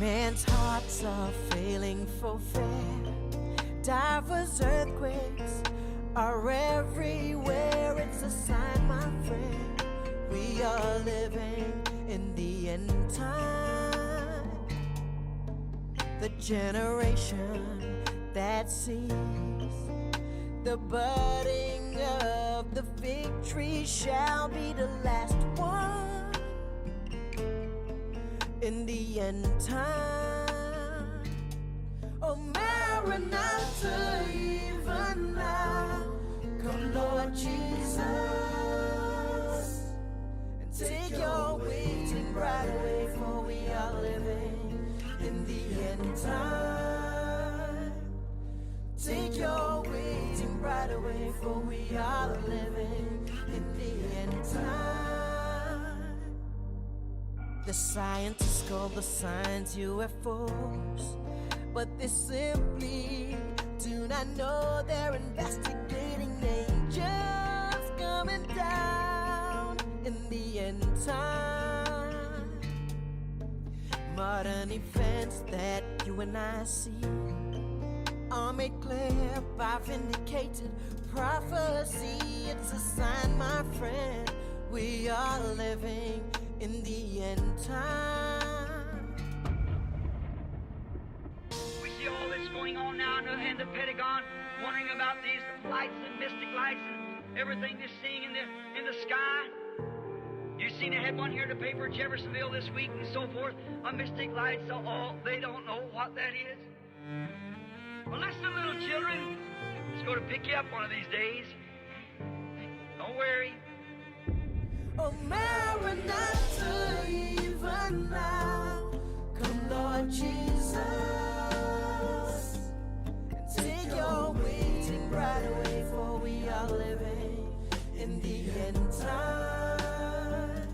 Man's hearts are failing for fair. Diverse earthquakes are everywhere. It's a sign, my friend, we are living in the end time. The generation that sees the budding of the fig tree shall be the last one in the end time. Oh, Maranatha, even now, come Lord Jesus, and take your waiting bride away, for we are living in the end time. Take your waiting bride away, for we are living in the end time. The scientists call the signs UFOs, but they simply do not know they're investigating angels coming down in the end time. Modern events that you and I see are made clear by vindicated prophecy. It's a sign, my friend, we are living in the end time. We see all this going on now in the Pentagon, wondering about these lights and mystic lights and everything they're seeing in the sky. You seen a headline here in the paper, Jeffersonville this week and so forth, a mystic light, so they don't know what that is. Well, listen, little children, it's going to pick you up one of these days. Don't worry. Oh, Maranatha, even now, come Lord Jesus, and take your waiting bride away, for we are living in the end time.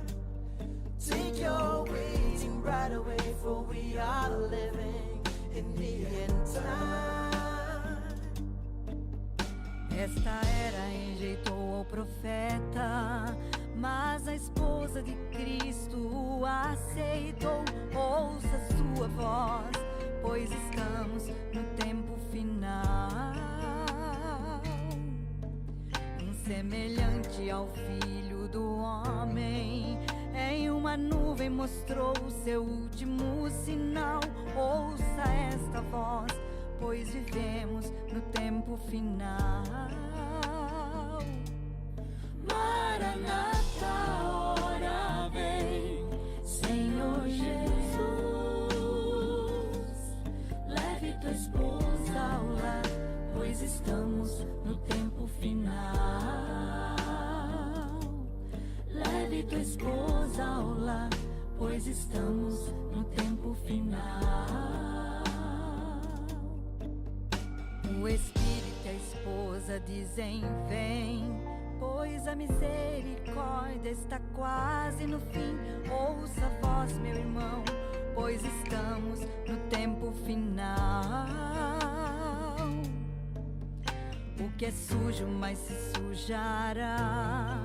Take your waiting bride away, for we are living in the end time. Esta era enjeitou ao profeta, mas a esposa de Cristo o aceitou. Ouça sua voz, pois estamos no tempo final. Semelhante ao Filho do Homem, em uma nuvem mostrou o seu último sinal. Ouça esta voz, pois vivemos no tempo final. Maranatha, ora vem, Senhor Jesus. Leve tua esposa ao lar, pois estamos no tempo final. Leve tua esposa ao lar, pois estamos no tempo final. O Espírito e a esposa dizem vem, pois a misericórdia está quase no fim. Ouça a voz, meu irmão, pois estamos no tempo final. O que é sujo mais se sujará,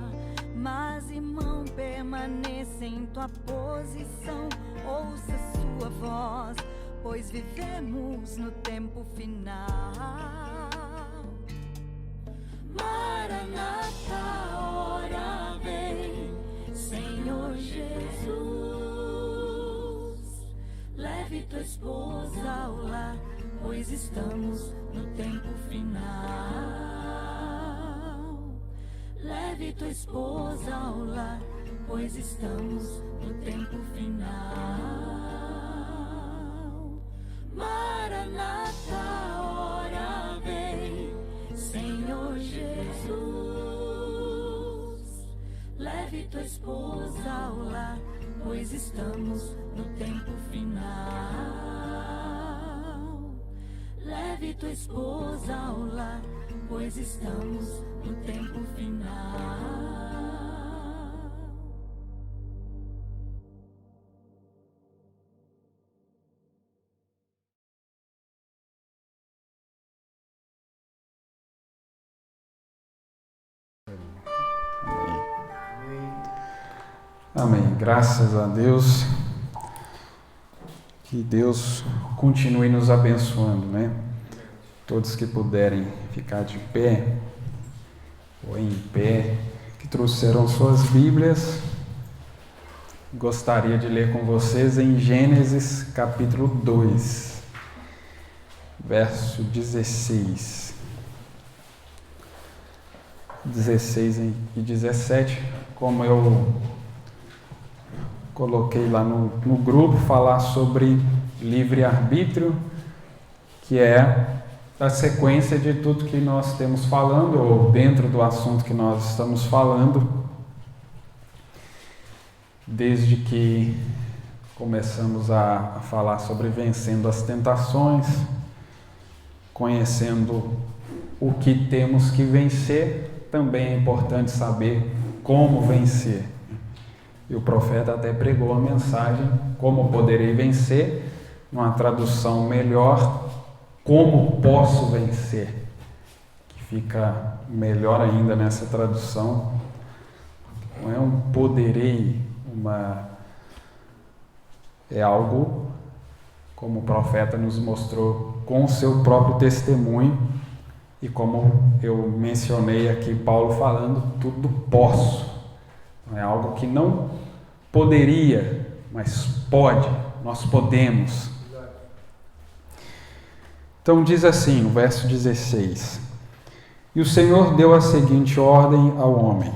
mas irmão, permaneça em tua posição. Ouça sua voz, pois vivemos no tempo final. Maranatha, ora vem, Senhor Jesus. Leve tua esposa ao lar, pois estamos no tempo final. Leve tua esposa ao lar, pois estamos no tempo final. Maranatha, ora vem, Senhor Jesus. Leve tua esposa ao lar, pois estamos no tempo final. Leve tua esposa ao lar, pois estamos no tempo final. Amém. Graças a Deus Que Deus continue nos abençoando, né? Todos que puderem ficar de pé ou em pé, que trouxeram suas Bíblias, gostaria de ler com vocês em Gênesis capítulo 2, verso 16 e 17, como eu coloquei lá no grupo, falar sobre livre-arbítrio, que é a sequência de tudo que nós temos falando, ou dentro do assunto que nós estamos falando, desde que começamos a falar sobre vencendo as tentações, conhecendo o que temos que vencer, também é importante saber como vencer. E o profeta até pregou a mensagem, como poderei vencer, numa tradução melhor, como posso vencer, que fica melhor ainda nessa tradução. Não é um poderei, é algo, como o profeta nos mostrou, com o seu próprio testemunho, e como eu mencionei aqui, Paulo falando, tudo posso. Não é algo que não poderia, mas pode, nós podemos. Então diz assim, no verso 16: E o Senhor deu a seguinte ordem ao homem: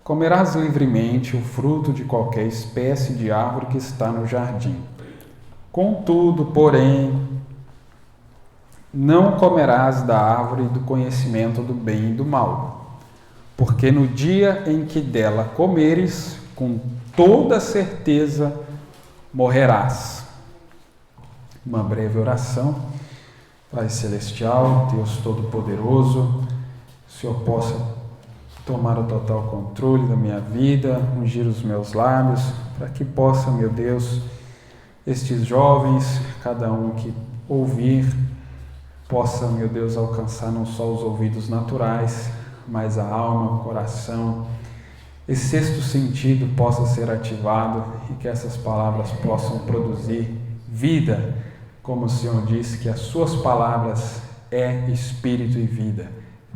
Comerás livremente o fruto de qualquer espécie de árvore que está no jardim. Contudo, porém, não comerás da árvore do conhecimento do bem e do mal, porque no dia em que dela comeres, com toda certeza morrerás. Uma breve oração. Pai Celestial, Deus Todo-Poderoso, o Senhor possa tomar o total controle da minha vida, ungir os meus lábios, para que possa, meu Deus, estes jovens, cada um que ouvir, possa, meu Deus, alcançar não só os ouvidos naturais, mas a alma, o coração, esse sexto sentido possa ser ativado e que essas palavras possam produzir vida, como o Senhor disse, que as suas palavras é espírito e vida,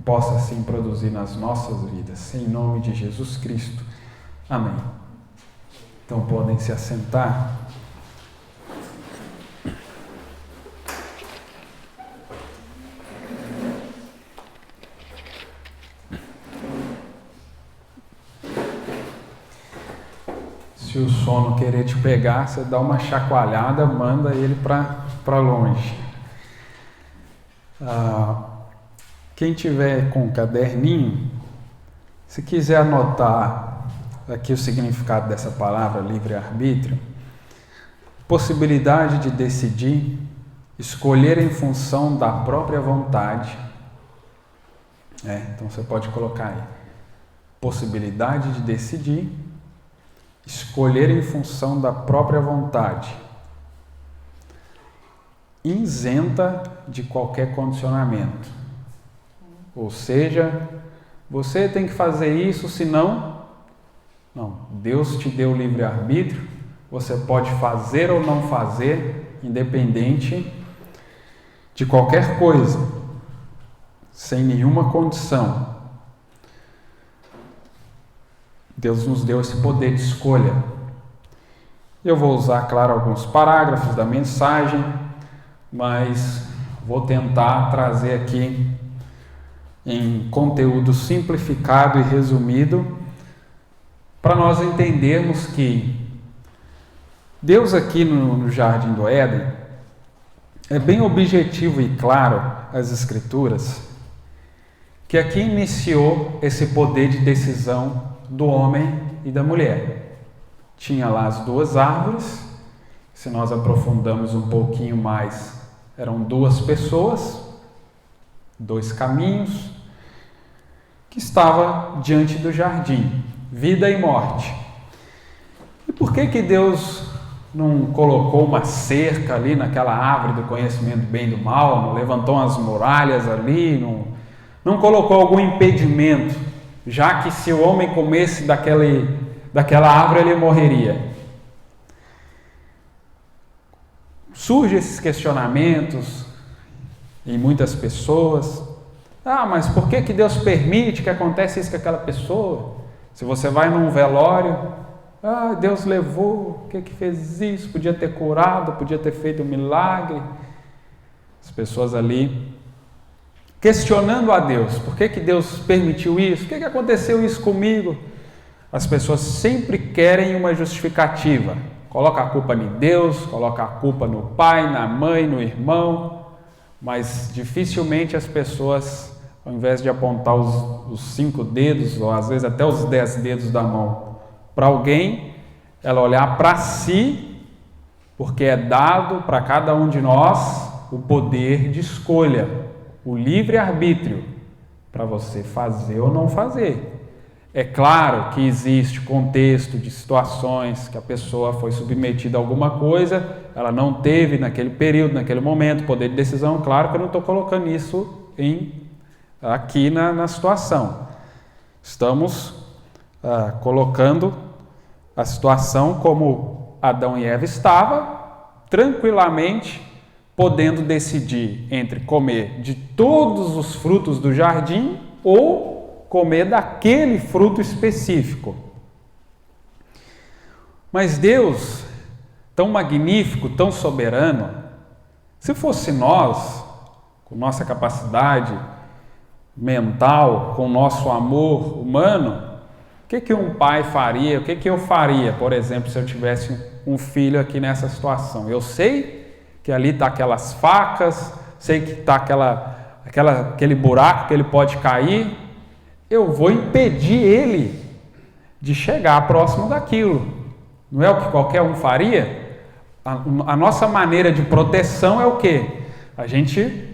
possa assim produzir nas nossas vidas, em nome de Jesus Cristo. Amém. Então podem se assentar. Se o sono querer te pegar, você dá uma chacoalhada, manda ele para longe. Quem tiver com um caderninho, se quiser anotar aqui o significado dessa palavra, livre-arbítrio, possibilidade de decidir, escolher em função da própria vontade. Então você pode colocar aí, possibilidade de decidir, escolher em função da própria vontade, isenta de qualquer condicionamento. Ou seja, você tem que fazer isso, senão, não. Deus te deu livre-arbítrio, você pode fazer ou não fazer, independente de qualquer coisa, sem nenhuma condição. Deus nos deu esse poder de escolha. Eu vou usar, claro, alguns parágrafos da mensagem, mas vou tentar trazer aqui em conteúdo simplificado e resumido, para nós entendermos que Deus aqui no Jardim do Éden é bem objetivo e claro, as Escrituras, que aqui iniciou esse poder de decisão do homem e da mulher. Tinha lá as duas árvores, se nós aprofundamos um pouquinho mais, eram duas pessoas, dois caminhos, que estavam diante do jardim, vida e morte. E por que Deus não colocou uma cerca ali naquela árvore do conhecimento do bem e do mal, não levantou umas muralhas ali, não colocou algum impedimento, já que se o homem comesse daquela árvore ele morreria? surgem esses questionamentos em muitas pessoas. Mas por que Deus permite que aconteça isso com aquela pessoa? Se você vai num velório, Deus levou, o que fez isso? Podia ter curado, podia ter feito um milagre. As pessoas ali questionando a Deus, por que Deus permitiu isso? Por que aconteceu isso comigo? As pessoas sempre querem uma justificativa. Coloca a culpa em Deus, coloca a culpa no pai, na mãe, no irmão, mas dificilmente as pessoas, ao invés de apontar os 5 dedos, ou às vezes até os 10 dedos da mão para alguém, ela olhar para si, porque é dado para cada um de nós o poder de escolha, o livre-arbítrio, para você fazer ou não fazer. É claro que existe contexto de situações que a pessoa foi submetida a alguma coisa, ela não teve naquele período, naquele momento, poder de decisão. Claro que eu não estou colocando isso aqui na situação. Estamos colocando a situação como Adão e Eva estavam, tranquilamente podendo decidir entre comer de todos os frutos do jardim ou comer daquele fruto específico. Mas Deus, tão magnífico, tão soberano, se fosse nós, com nossa capacidade mental, com nosso amor humano, o que um pai faria? O que eu faria, por exemplo, se eu tivesse um filho aqui nessa situação? Eu sei que ali está aquelas facas, sei que está aquele buraco que ele pode cair, eu vou impedir ele de chegar próximo daquilo. Não é o que qualquer um faria? A nossa maneira de proteção é o quê? A gente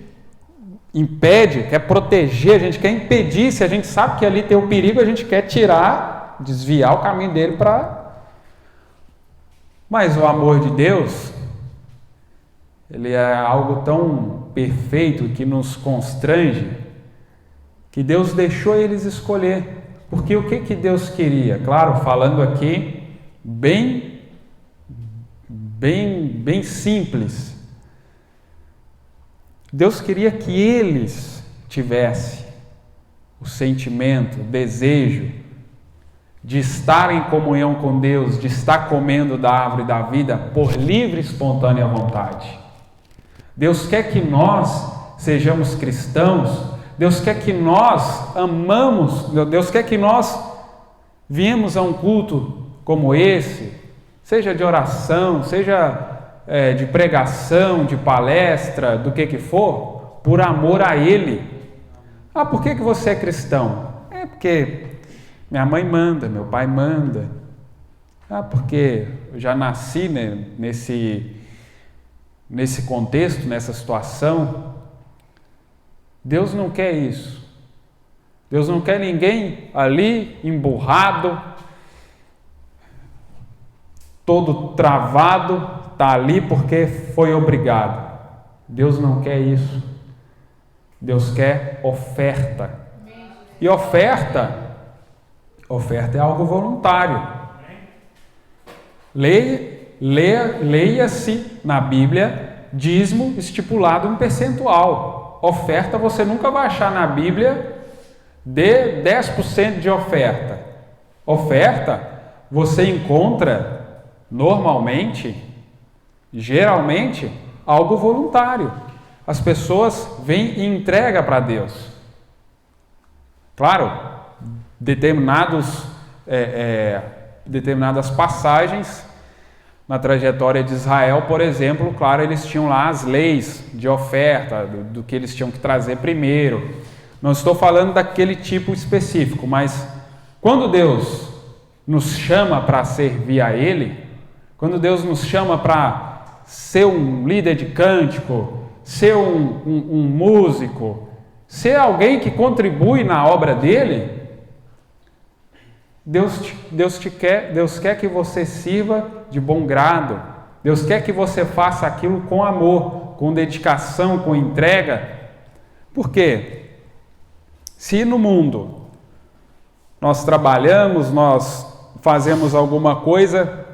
impede, quer proteger, a gente quer impedir. Se a gente sabe que ali tem o perigo, a gente quer tirar, desviar o caminho dele para... Mas o amor de Deus, ele é algo tão perfeito que nos constrange, que Deus deixou eles escolher. Porque o que Deus queria? Claro, falando aqui bem simples. Deus queria que eles tivessem o sentimento, o desejo de estar em comunhão com Deus, de estar comendo da árvore da vida por livre e espontânea vontade. Deus quer que nós sejamos cristãos, Deus quer que nós amamos, Deus quer que nós viemos a um culto como esse, seja de oração, seja de pregação, de palestra, do que for, por amor a Ele. Por que você é cristão? Porque minha mãe manda, meu pai manda. Porque eu já nasci, né, nesse contexto, nessa situação. Deus não quer isso. Deus não quer ninguém ali emburrado, todo travado, está ali porque foi obrigado. Deus não quer isso. Deus quer oferta. E oferta é algo voluntário. Leia-se na Bíblia dízimo estipulado um percentual. Oferta você nunca vai achar na Bíblia de 10% de oferta. Oferta você encontra normalmente, geralmente, algo voluntário. As pessoas vêm e entregam para Deus. Claro, determinadas passagens na trajetória de Israel, por exemplo, claro, eles tinham lá as leis de oferta, do que eles tinham que trazer primeiro. Não estou falando daquele tipo específico, mas quando Deus nos chama para servir a Ele, quando Deus nos chama para ser um líder de cântico, ser um músico, ser alguém que contribui na obra dele, Deus quer que você sirva de bom grado. Deus quer que você faça aquilo com amor, com dedicação, com entrega. Por quê? Se no mundo nós trabalhamos, nós fazemos alguma coisa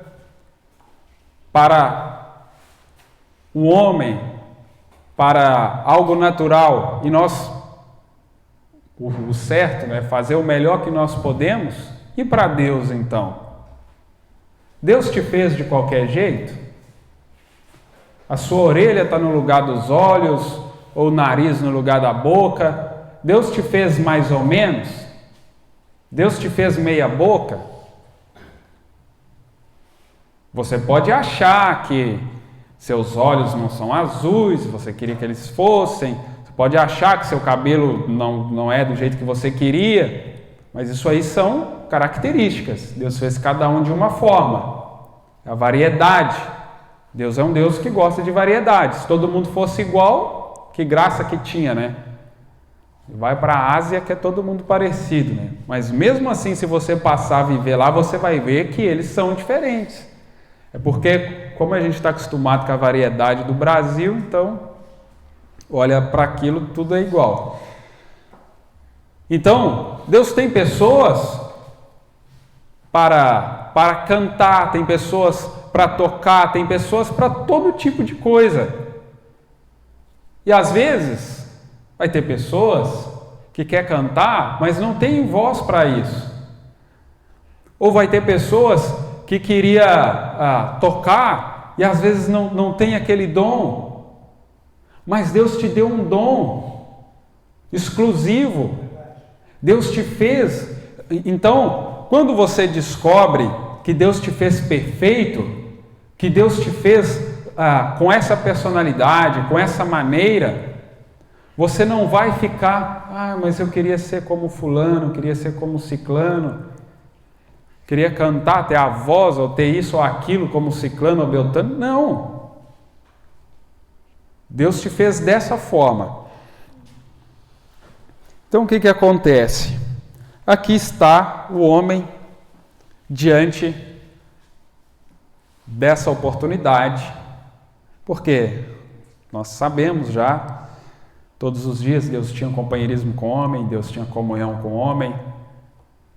para o homem para algo natural e nós, o certo, né, fazer o melhor que nós podemos, e para Deus então? Deus te fez de qualquer jeito? A sua orelha está no lugar dos olhos, ou o nariz no lugar da boca? Deus te fez mais ou menos? Deus te fez meia boca? Você pode achar que seus olhos não são azuis, você queria que eles fossem, você pode achar que seu cabelo não é do jeito que você queria, mas isso aí são características. Deus fez cada um de uma forma. A variedade. Deus é um Deus que gosta de variedade. Se todo mundo fosse igual, que graça que tinha, né? Vai para a Ásia que é todo mundo parecido, né? Mas mesmo assim, se você passar a viver lá, você vai ver que eles são diferentes. É porque, como a gente está acostumado com a variedade do Brasil, então, olha para aquilo, tudo é igual. Então, Deus tem pessoas para cantar, tem pessoas para tocar, tem pessoas para todo tipo de coisa. E às vezes, vai ter pessoas que quer cantar, mas não tem voz para isso. Ou vai ter pessoas que queria tocar e às vezes não tem aquele dom. Mas Deus te deu um dom exclusivo. Deus te fez. Então, quando você descobre que Deus te fez perfeito, que Deus te fez com essa personalidade, com essa maneira, você não vai ficar, mas eu queria ser como fulano, queria ser como ciclano, queria cantar, ter a voz, ou ter isso ou aquilo como ciclano ou beltrano. Não. Deus te fez dessa forma. Então o que acontece? Aqui está o homem diante dessa oportunidade, porque nós sabemos já, todos os dias Deus tinha um companheirismo com o homem, Deus tinha comunhão com o homem,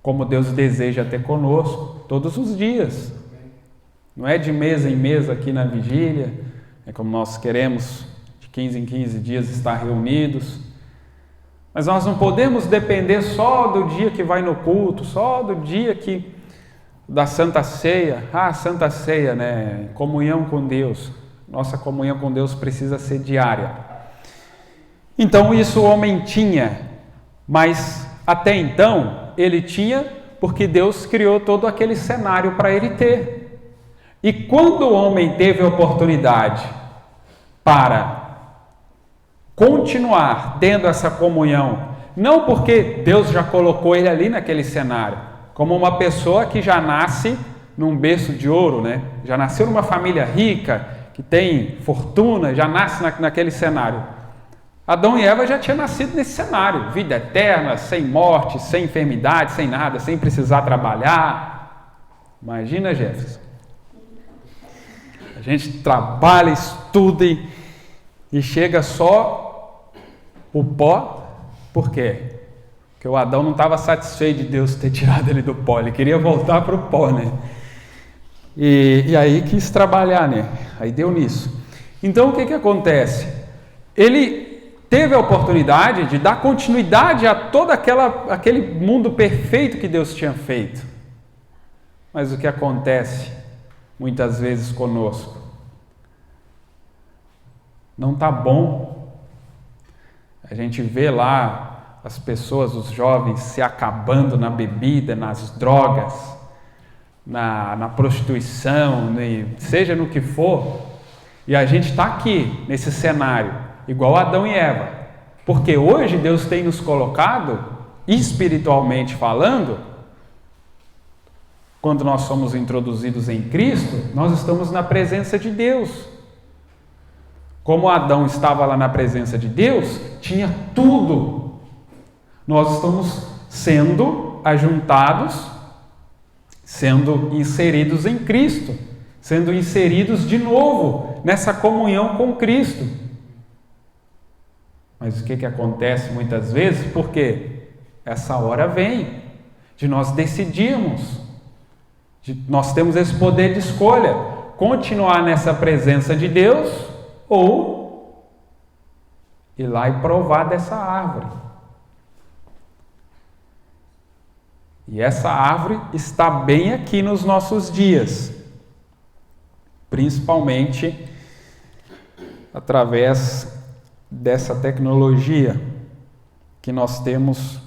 como Deus deseja ter conosco todos os dias. Não é de mês em mês aqui na vigília, é como nós queremos de 15 em 15 dias estar reunidos. Mas nós não podemos depender só do dia que vai no culto, só do dia da Santa Ceia. Santa Ceia, né? Comunhão com Deus. Nossa comunhão com Deus precisa ser diária. Então isso o homem tinha, mas até então ele tinha porque Deus criou todo aquele cenário para ele ter. E quando o homem teve a oportunidade para continuar tendo essa comunhão, não porque Deus já colocou ele ali naquele cenário, como uma pessoa que já nasce num berço de ouro, né? Já nasceu numa família rica, que tem fortuna, já nasce naquele cenário. Adão e Eva já tinham nascido nesse cenário, vida eterna, sem morte, sem enfermidade, sem nada, sem precisar trabalhar. Imagina, Jefferson. A gente trabalha, estuda e chega só o pó. Por quê? Porque o Adão não estava satisfeito de Deus ter tirado ele do pó, ele queria voltar para o pó, né? E aí quis trabalhar, né? Aí deu nisso. Então o que acontece? Ele teve a oportunidade de dar continuidade a todo aquele mundo perfeito que Deus tinha feito. Mas o que acontece muitas vezes conosco? Não está bom. A gente vê lá as pessoas, os jovens, se acabando na bebida, nas drogas, na prostituição, seja no que for. E a gente está aqui, nesse cenário, igual Adão e Eva. Porque hoje Deus tem nos colocado, espiritualmente falando, quando nós somos introduzidos em Cristo, nós estamos na presença de Deus. Como Adão estava lá na presença de Deus, tinha tudo. Nós estamos sendo ajuntados, sendo inseridos em Cristo, sendo inseridos de novo nessa comunhão com Cristo. Mas o que acontece muitas vezes? Porque essa hora vem de nós decidirmos, nós temos esse poder de escolha, continuar nessa presença de Deus ou ir lá e provar dessa árvore. E essa árvore está bem aqui nos nossos dias, principalmente através dessa tecnologia que nós temos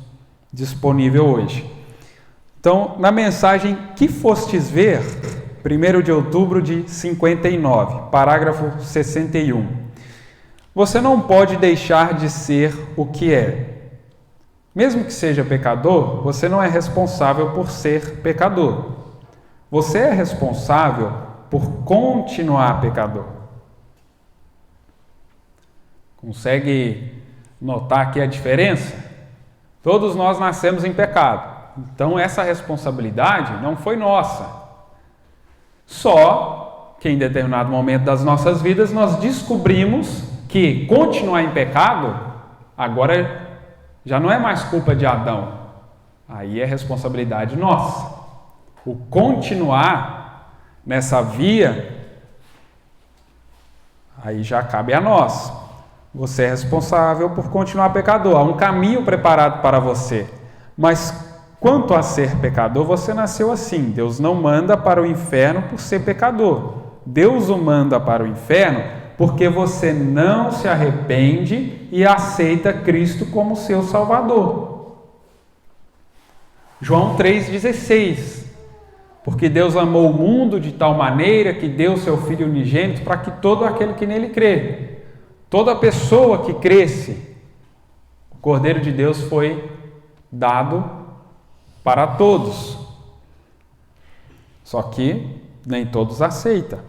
disponível hoje. Então, na mensagem que fostes ver, 1º de outubro de 59, parágrafo 61, você não pode deixar de ser o que é. Mesmo que seja pecador, você não é responsável por ser pecador. Você é responsável por continuar pecador. Consegue notar aqui a diferença? Todos nós nascemos em pecado. Então essa responsabilidade não foi nossa. Só que em determinado momento das nossas vidas nós descobrimos que continuar em pecado agora já não é mais culpa de Adão. Aí é responsabilidade nossa. O continuar nessa via, aí já cabe a nós. Você é responsável por continuar pecador. Há um caminho preparado para você. Mas quanto a ser pecador, você nasceu assim. Deus não manda para o inferno por ser pecador. Deus o manda para o inferno porque você não se arrepende e aceita Cristo como seu Salvador. João 3,16. Porque Deus amou o mundo de tal maneira que deu seu Filho unigênito para que todo aquele que nele crê, toda pessoa que cresce, o Cordeiro de Deus foi dado para todos. Só que nem todos aceitam.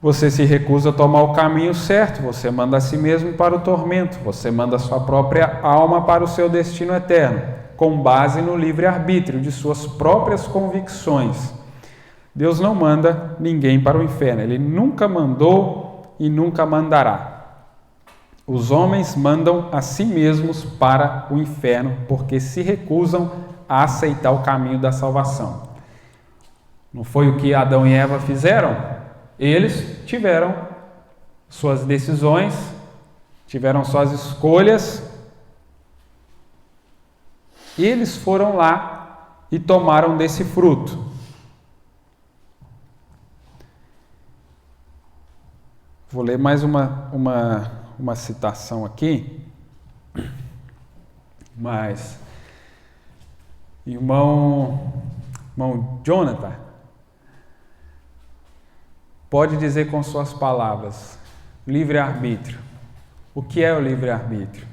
Você se recusa a tomar o caminho certo, você manda a si mesmo para o tormento, você manda a sua própria alma para o seu destino eterno, com base no livre-arbítrio de suas próprias convicções. Deus não manda ninguém para o inferno, Ele nunca mandou e nunca mandará. Os homens mandam a si mesmos para o inferno porque se recusam a aceitar o caminho da salvação. Não foi o que Adão e Eva fizeram? Eles tiveram suas decisões, tiveram suas escolhas, e eles foram lá e tomaram desse fruto. Vou ler mais uma citação aqui, mas irmão Jonathan, pode dizer com suas palavras, livre-arbítrio. O que é o livre-arbítrio?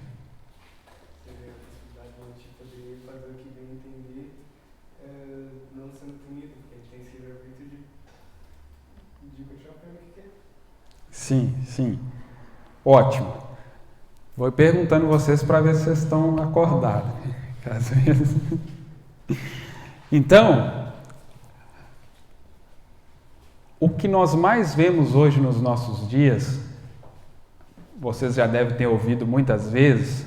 Seria a possibilidade de poder fazer o que bem entender, não sendo punido, porque a gente tem esse livre-arbítrio de continuar fazendo o que quer. Sim. Ótimo. Vou perguntando vocês para ver se vocês estão acordados. Então, o que nós mais vemos hoje nos nossos dias, vocês já devem ter ouvido muitas vezes,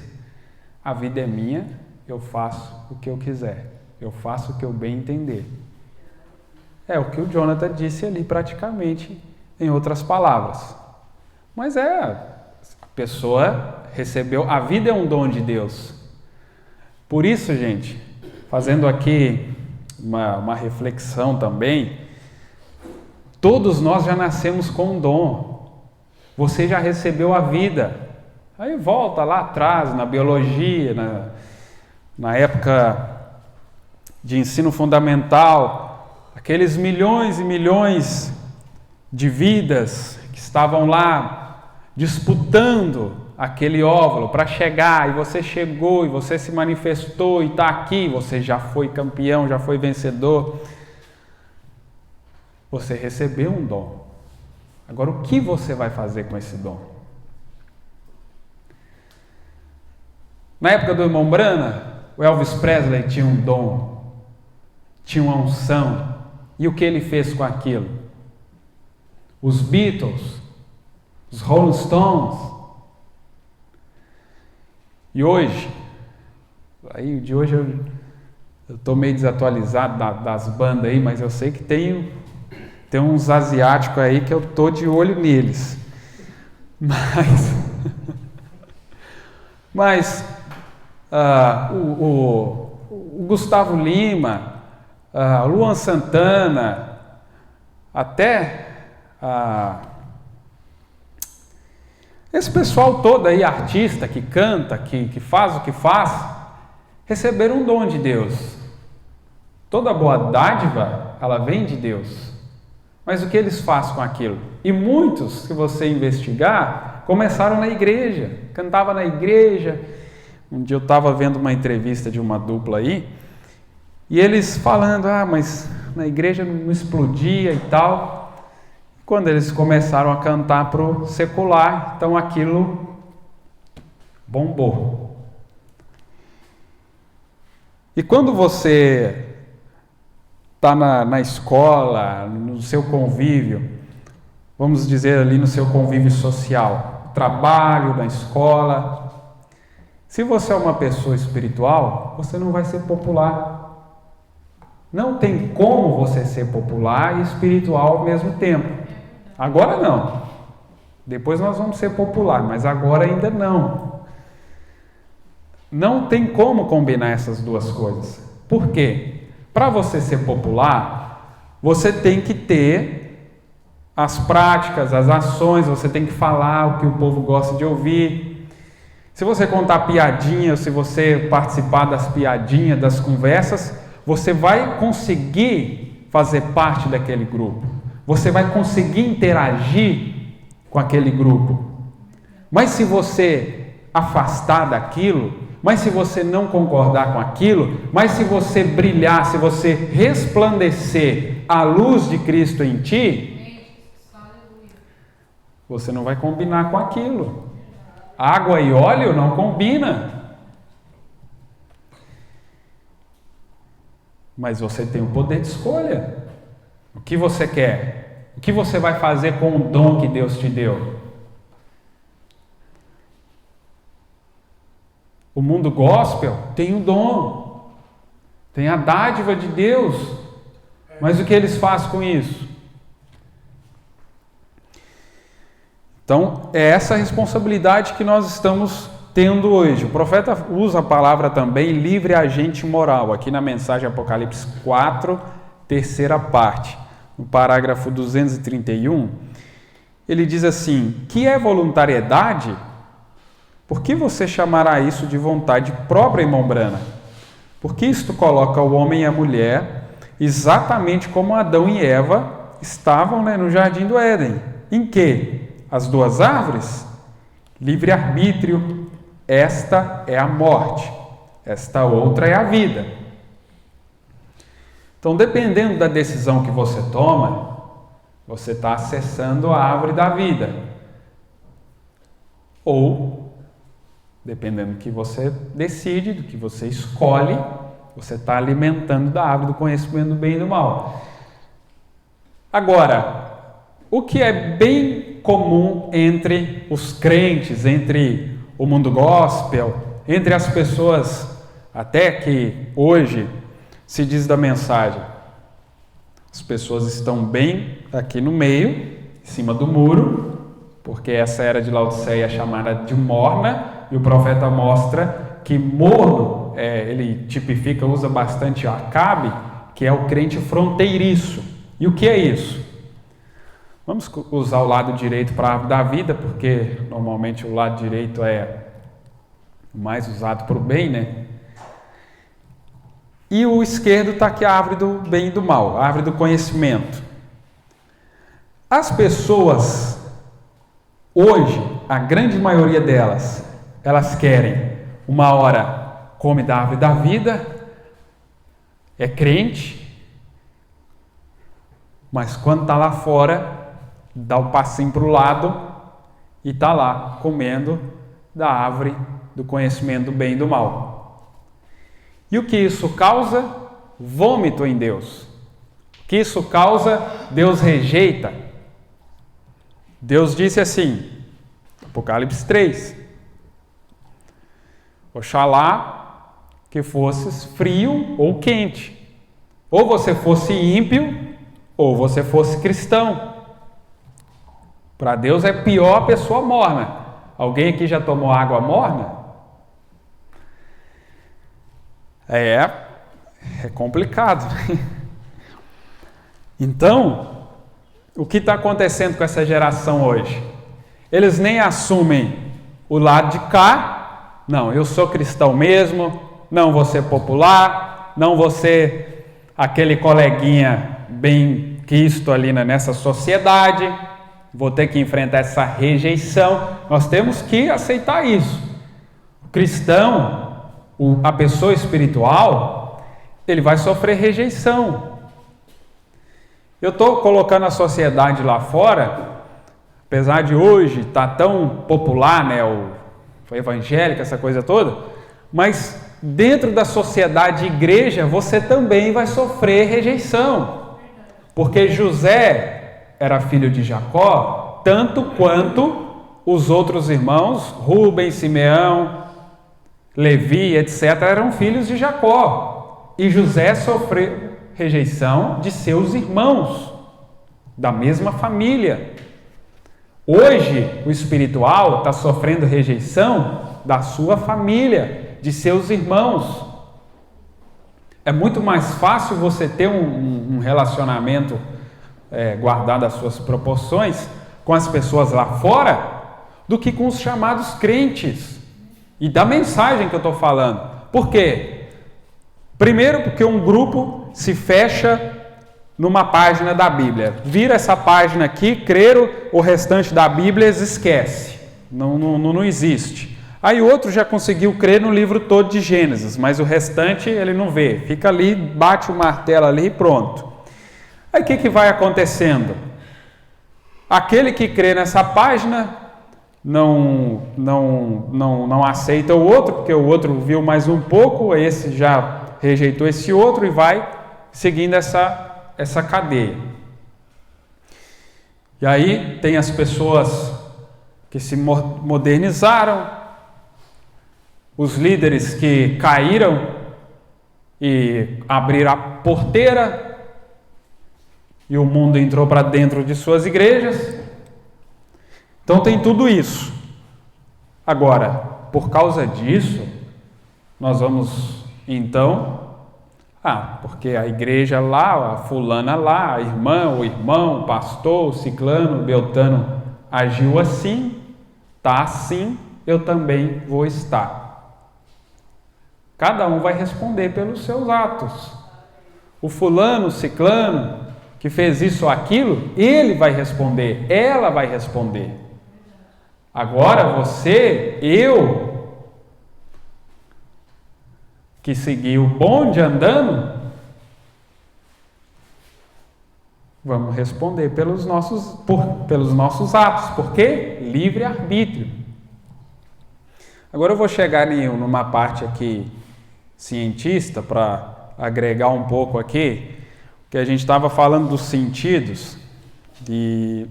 a vida é minha, eu faço o que eu quiser, eu faço o que eu bem entender. É o que o Jonathan disse ali praticamente, em outras palavras. Mas a pessoa recebeu, a vida é um dom de Deus. Por isso, gente, fazendo aqui uma reflexão também, todos nós já nascemos com um dom. Você já recebeu a vida. Aí volta lá atrás, na biologia, na época de ensino fundamental, aqueles milhões e milhões de vidas que estavam lá disputando aquele óvulo para chegar, e você chegou, e você se manifestou, e está aqui, você já foi campeão, já foi vencedor. Você recebeu um dom. Agora, o que você vai fazer com esse dom? Na época do irmão Brana, o Elvis Presley tinha um dom, tinha uma unção. E o que ele fez com aquilo? Os Beatles, os Rolling Stones. E hoje, eu estou meio desatualizado das bandas aí, mas eu sei que tem uns asiáticos aí que eu tô de olho neles. Mas o Gustavo Lima, o Luan Santana, até esse pessoal todo aí, artista, que canta, que faz o que faz, receberam um dom de Deus. Toda boa dádiva, ela vem de Deus. Mas o que eles fazem com aquilo? E muitos, se você investigar, começaram na igreja, cantava na igreja. Um dia eu estava vendo uma entrevista de uma dupla aí, e eles falando, mas na igreja não explodia e tal. Quando eles começaram a cantar para o secular, então aquilo bombou. E quando você está na escola, no seu convívio, vamos dizer ali no seu convívio social, trabalho, na escola, se você é uma pessoa espiritual, você não vai ser popular. Não tem como você ser popular e espiritual ao mesmo tempo. Agora não. Depois nós vamos ser popular, mas agora ainda não. Não tem como combinar essas duas coisas. Por quê? Para você ser popular, você tem que ter as práticas, as ações, você tem que falar o que o povo gosta de ouvir. Se você contar piadinha, se você participar das piadinhas, das conversas, você vai conseguir fazer parte daquele grupo. Você vai conseguir interagir com aquele grupo. Mas se você afastar daquilo, mas se você não concordar com aquilo, mas se você brilhar, se você resplandecer a luz de Cristo em ti, você não vai combinar com aquilo. Água e óleo não combina. Mas você tem o poder de escolha. O que você quer? O que você vai fazer com o dom que Deus te deu? O mundo gospel tem o dom, tem a dádiva de Deus, mas o que eles fazem com isso? Então, é essa responsabilidade que nós estamos tendo hoje. O profeta usa a palavra também livre agente moral, aqui na mensagem Apocalipse 4, terceira parte, no parágrafo 231, ele diz assim: que é voluntariedade? Por que você chamará isso de vontade própria, irmão Brana? Porque isto coloca o homem e a mulher exatamente como Adão e Eva estavam, no jardim do Éden. Em que? As duas árvores? Livre-arbítrio. Esta é a morte. Esta outra é a vida. Então, dependendo da decisão que você toma, você está acessando a árvore da vida. Ou, dependendo do que você decide, do que você escolhe, você está alimentando da árvore do conhecimento do bem e do mal. Agora, o que é bem comum entre os crentes, entre o mundo gospel, entre as pessoas até que hoje se diz da mensagem, as pessoas estão bem aqui no meio, em cima do muro, porque essa era de Laodiceia é chamada de morna, e o profeta mostra que morno, ele tipifica, usa bastante Acabe, que é o crente fronteiriço. E o que é isso? Vamos usar o lado direito para a árvore da vida, porque normalmente o lado direito é o mais usado para o bem, né? E o esquerdo está aqui a árvore do bem e do mal, a árvore do conhecimento. As pessoas, hoje, a grande maioria delas, elas querem, uma hora come da árvore da vida, é crente, mas quando está lá fora, dá o passinho para o lado e está lá comendo da árvore do conhecimento do bem e do mal. E o que isso causa? Vômito em Deus. O que isso causa? Deus rejeita. Deus disse assim, Apocalipse 3, oxalá que fosses frio ou quente, ou você fosse ímpio, ou você fosse cristão. Para Deus é pior a pessoa morna. Alguém aqui já tomou água morna? É complicado. Então, o que está acontecendo com essa geração hoje? Eles nem assumem o lado de cá. Não, eu sou cristão mesmo, não vou ser popular, não vou ser aquele coleguinha bem quisto ali nessa sociedade, vou ter que enfrentar essa rejeição. Nós temos que aceitar isso. O cristão, a pessoa espiritual, ele vai sofrer rejeição. Eu estou colocando a sociedade lá fora, apesar de hoje estar tão popular, né, o evangélico, essa coisa toda, mas dentro da sociedade igreja, você também vai sofrer rejeição. Porque José era filho de Jacó, tanto quanto os outros irmãos, Rubens, Simeão, Levi, etc., eram filhos de Jacó. E José sofreu rejeição de seus irmãos, da mesma família. Hoje, o espiritual está sofrendo rejeição da sua família, de seus irmãos. É muito mais fácil você ter um relacionamento guardado as suas proporções com as pessoas lá fora do que com os chamados crentes. E da mensagem que eu estou falando. Por quê? Primeiro, porque um grupo se fecha numa página da Bíblia. Vira essa página aqui, creram, o restante da Bíblia esquece. Não existe. Aí outro já conseguiu crer no livro todo de Gênesis, mas o restante ele não vê. Fica ali, bate o martelo ali e pronto. Aí o que vai acontecendo? Aquele que crê nessa página não aceita o outro, porque o outro viu mais um pouco, esse já rejeitou esse outro e vai seguindo essa cadeia. E aí tem as pessoas que se modernizaram, os líderes que caíram e abriram a porteira e o mundo entrou para dentro de suas igrejas. Então tem tudo isso. Agora, por causa disso, nós vamos então, porque a igreja lá, a fulana lá, a irmã, o irmão, o pastor, o ciclano, o beltano agiu assim, está assim, eu também vou estar. Cada um vai responder pelos seus atos. O fulano, o ciclano, que fez isso ou aquilo, ele vai responder, ela vai responder. Agora você, eu, que segui o bonde andando, vamos responder pelos nossos atos. Por quê? Livre-arbítrio. Agora eu vou chegar numa parte aqui cientista para agregar um pouco aqui, que a gente estava falando dos sentidos e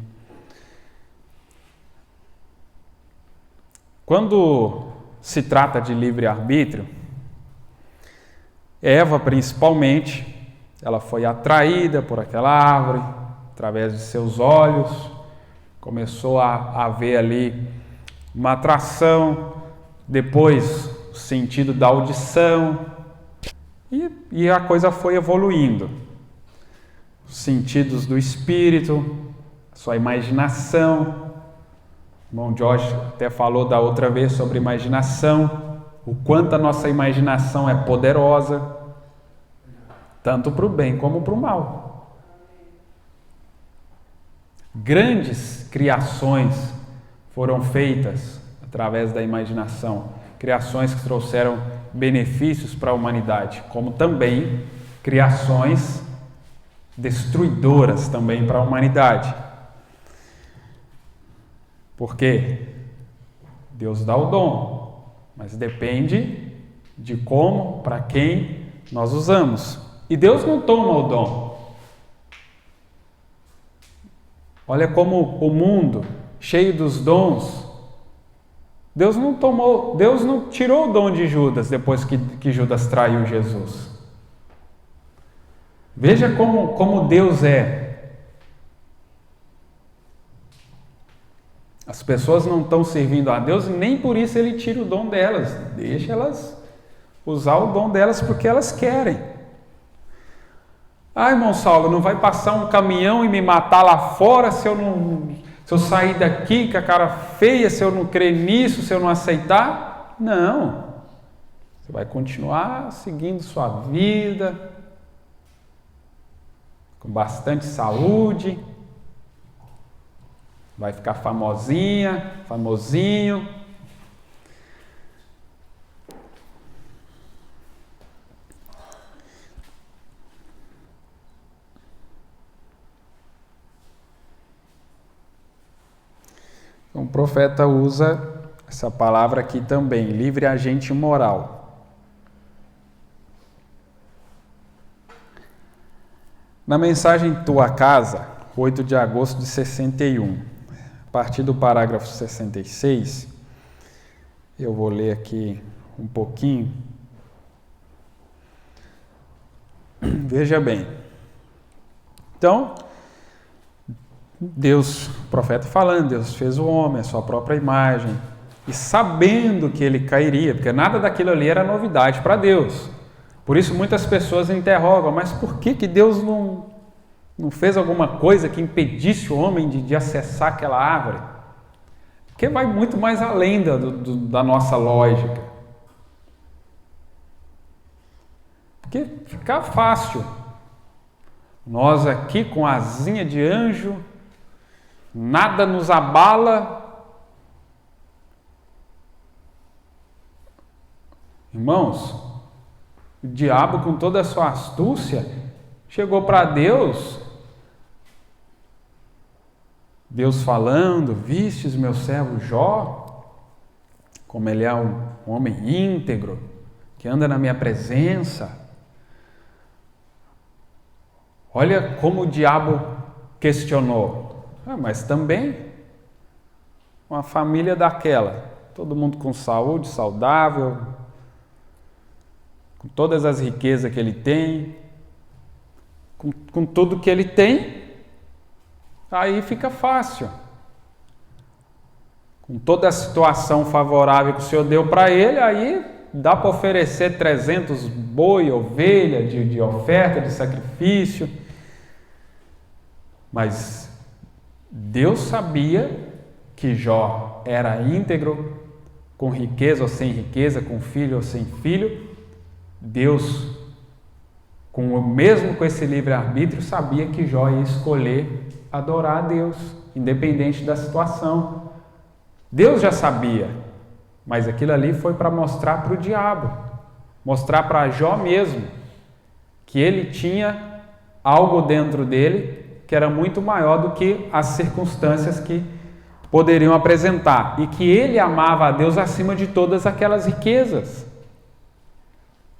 quando se trata de livre-arbítrio, Eva principalmente, ela foi atraída por aquela árvore, através de seus olhos, começou a ver ali uma atração, depois o sentido da audição, e a coisa foi evoluindo. Os sentidos do espírito, sua imaginação. O irmão Josh até falou da outra vez sobre imaginação, o quanto a nossa imaginação é poderosa, tanto para o bem como para o mal. Grandes criações foram feitas através da imaginação, criações que trouxeram benefícios para a humanidade, como também criações destruidoras também para a humanidade. Porque Deus dá o dom, mas depende de como, para quem nós usamos. E Deus não toma o dom. Olha como o mundo, cheio dos dons, Deus não tirou o dom de Judas depois que Judas traiu Jesus. Veja como Deus é. As pessoas não estão servindo a Deus e nem por isso ele tira o dom delas. Deixa elas usar o dom delas porque elas querem. Ah, irmão Saulo, não vai passar um caminhão e me matar lá fora se eu sair daqui com a cara feia, se eu não crer nisso, se eu não aceitar? Não. Você vai continuar seguindo sua vida, com bastante saúde, vai ficar famosinha, famosinho. Então, o profeta usa essa palavra aqui também, livre agente moral. Na mensagem Tua Casa, 8 de agosto de 61, a partir do parágrafo 66, eu vou ler aqui um pouquinho. Veja bem. Então, Deus, o profeta falando, Deus fez o homem, a sua própria imagem, e sabendo que ele cairia, porque nada daquilo ali era novidade para Deus. Por isso muitas pessoas interrogam, mas por que Deus não fez alguma coisa que impedisse o homem de acessar aquela árvore? Porque vai muito mais além da nossa lógica. Porque fica fácil. Nós aqui com asinha de anjo, nada nos abala. Irmãos, o diabo, com toda a sua astúcia, chegou para Deus falando, vistes meu servo Jó, como ele é um homem íntegro, que anda na minha presença. Olha como o diabo questionou. Mas também uma família daquela, todo mundo com saúde, saudável, com todas as riquezas que ele tem, com tudo que ele tem, aí fica fácil. Com toda a situação favorável que o Senhor deu para ele, aí dá para oferecer 300 boi, ovelha, de oferta, de sacrifício. Mas Deus sabia que Jó era íntegro, com riqueza ou sem riqueza, com filho ou sem filho. Deus, mesmo com esse livre-arbítrio, sabia que Jó ia escolher adorar a Deus, independente da situação. Deus já sabia, mas aquilo ali foi para mostrar para o diabo, mostrar para Jó mesmo, que ele tinha algo dentro dele que era muito maior do que as circunstâncias que poderiam apresentar, e que ele amava a Deus acima de todas aquelas riquezas.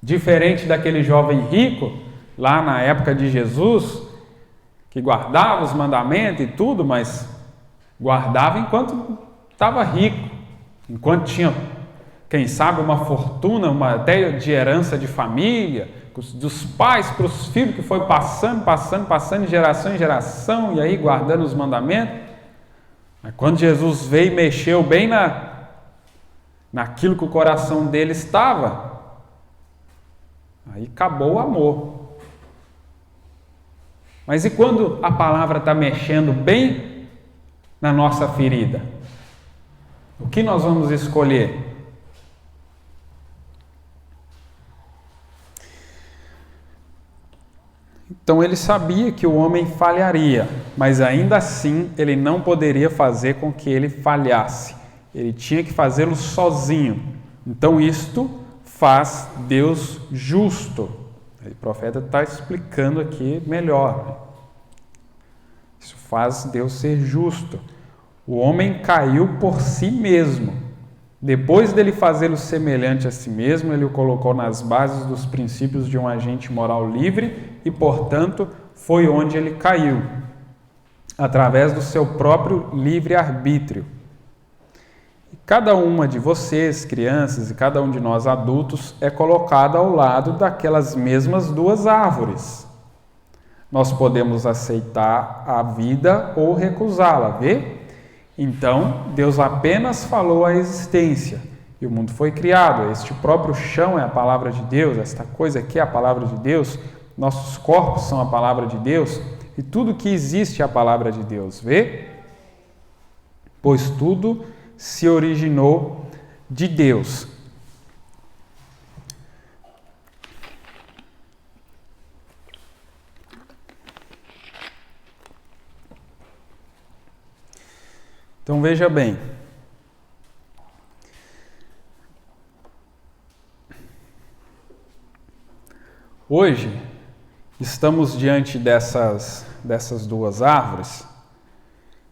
Diferente daquele jovem rico, lá na época de Jesus, que guardava os mandamentos e tudo, mas guardava enquanto estava rico, enquanto tinha, quem sabe, uma fortuna, até de herança de família, dos pais para os filhos, que foi passando de geração em geração, e aí guardando os mandamentos. Mas quando Jesus veio e mexeu bem naquilo que o coração dele estava, aí acabou o amor. Mas e quando a palavra está mexendo bem na nossa ferida? O que nós vamos escolher? Então ele sabia que o homem falharia, mas ainda assim ele não poderia fazer com que ele falhasse. Ele tinha que fazê-lo sozinho. Então isto faz Deus justo. O profeta está explicando aqui melhor. Isso faz Deus ser justo. O homem caiu por si mesmo. Depois dele fazê-lo semelhante a si mesmo, ele o colocou nas bases dos princípios de um agente moral livre e, portanto, foi onde ele caiu, através do seu próprio livre-arbítrio. Cada uma de vocês, crianças, e cada um de nós adultos, é colocado ao lado daquelas mesmas duas árvores. Nós podemos aceitar a vida ou recusá-la, vê? Então, Deus apenas falou a existência e o mundo foi criado. Este próprio chão é a palavra de Deus, esta coisa aqui é a palavra de Deus, nossos corpos são a palavra de Deus e tudo que existe é a palavra de Deus. Vê? Pois tudo se originou de Deus. Então veja bem, hoje estamos diante dessas duas árvores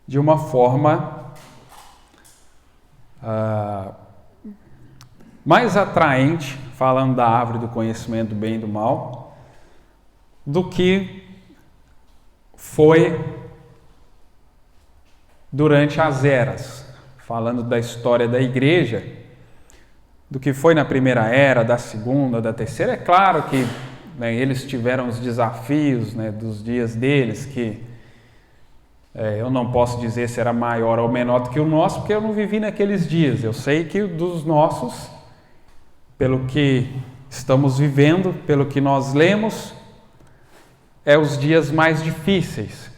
de uma forma mais atraente, falando da árvore do conhecimento do bem e do mal, do que foi durante as eras, falando da história da igreja, do que foi na primeira era, da segunda, da terceira. É claro que eles tiveram os desafios dos dias deles, que eu não posso dizer se era maior ou menor do que o nosso, porque eu não vivi naqueles dias. Eu sei que dos nossos, pelo que estamos vivendo, pelo que nós lemos, é os dias mais difíceis.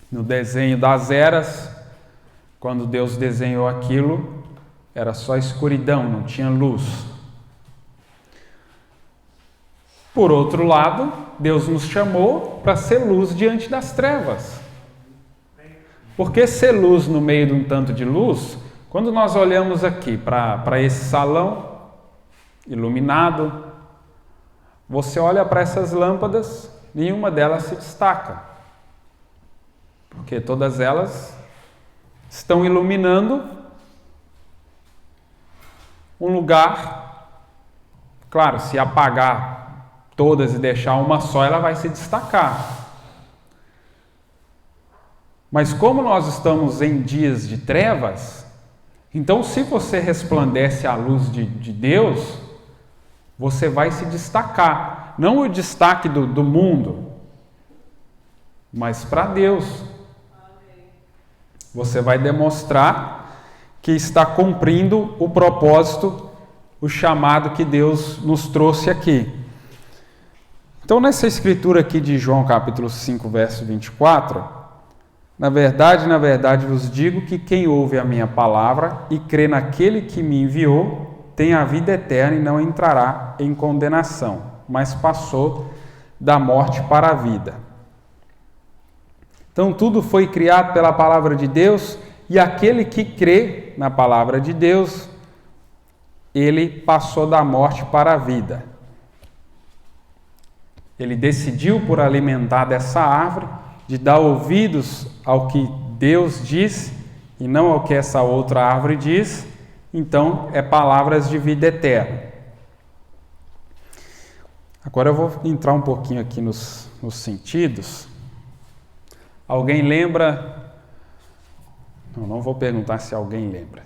No desenho das eras, quando Deus desenhou aquilo, era só escuridão, não tinha luz. Por outro lado, Deus nos chamou para ser luz diante das trevas. Por que ser luz no meio de um tanto de luz? Quando nós olhamos aqui para esse salão iluminado, você olha para essas lâmpadas, nenhuma delas se destaca. Porque todas elas estão iluminando um lugar. Claro, se apagar todas e deixar uma só, ela vai se destacar. Mas como nós estamos em dias de trevas, então se você resplandece a luz de Deus, você vai se destacar. Não o destaque do mundo, mas para Deus. Você vai demonstrar que está cumprindo o propósito, o chamado que Deus nos trouxe aqui. Então, nessa escritura aqui de João capítulo 5, verso 24, na verdade vos digo que quem ouve a minha palavra e crê naquele que me enviou, tem a vida eterna e não entrará em condenação, mas passou da morte para a vida. Então, tudo foi criado pela palavra de Deus e aquele que crê na palavra de Deus, ele passou da morte para a vida. Ele decidiu por alimentar dessa árvore, de dar ouvidos ao que Deus diz e não ao que essa outra árvore diz, então é palavras de vida eterna. Agora eu vou entrar um pouquinho aqui nos sentidos. Alguém lembra? Não vou perguntar se alguém lembra.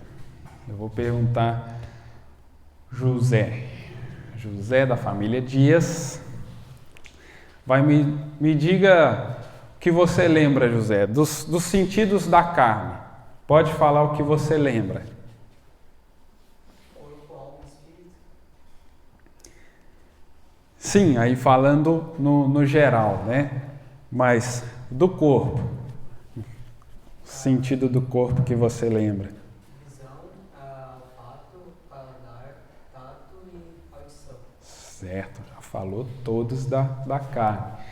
Eu vou perguntar José. José da família Dias. Me diga o que você lembra, José, dos sentidos da carne. Pode falar o que você lembra. Corpo, alma e espírito. Sim, aí falando no geral, né? Mas do corpo, sentido do corpo que você lembra. Visão, olfato, paladar, tato e audição. Certo, já falou todos da carne.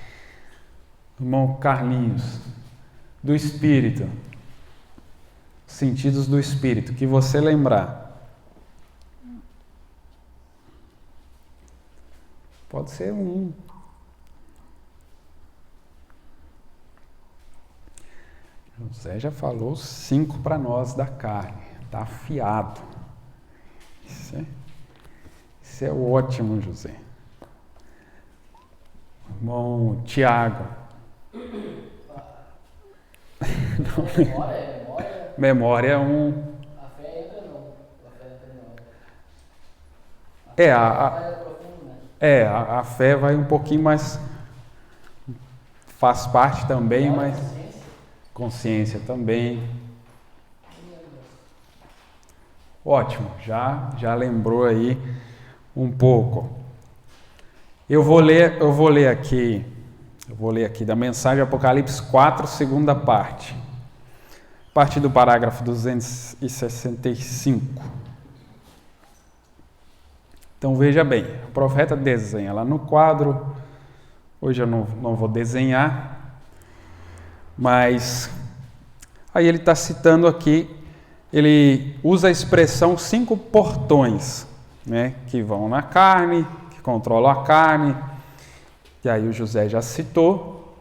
Irmão Carlinhos, do espírito, sentidos do espírito, que você lembrar. Pode ser um. José já falou 5 para nós da carne, está afiado. Isso é ótimo, José. Irmão Tiago. Memória é um. A fé entra não. A fé entra não. A fé vai um pouquinho mais. Faz parte também, mas. Consciência também. Ótimo, já lembrou aí um pouco. Eu vou ler aqui da mensagem Apocalipse 4, segunda parte. A partir do parágrafo 265. Então veja bem, o profeta desenha lá no quadro. Hoje eu não vou desenhar, mas aí ele está citando aqui, ele usa a expressão 5 portões, né, que vão na carne, que controlam a carne, e aí o José já citou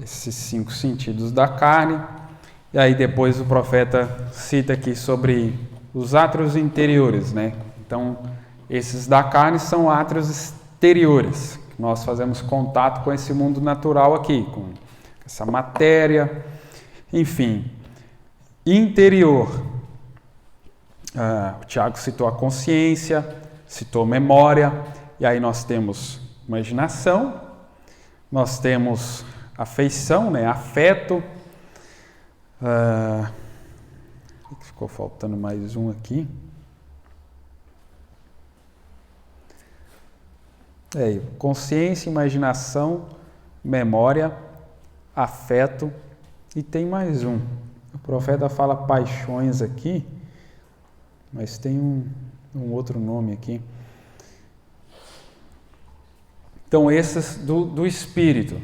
esses 5 sentidos da carne, e aí depois o profeta cita aqui sobre os átrios interiores, né? Então, esses da carne são átrios exteriores, nós fazemos contato com esse mundo natural aqui, com essa matéria, enfim. Interior, o Tiago citou a consciência, citou memória, e aí nós temos imaginação, nós temos afeição, né, afeto, ficou faltando mais um aqui, consciência, imaginação, memória, afeto, e tem mais um. O profeta fala paixões aqui, mas tem um outro nome aqui. Então, esses do espírito.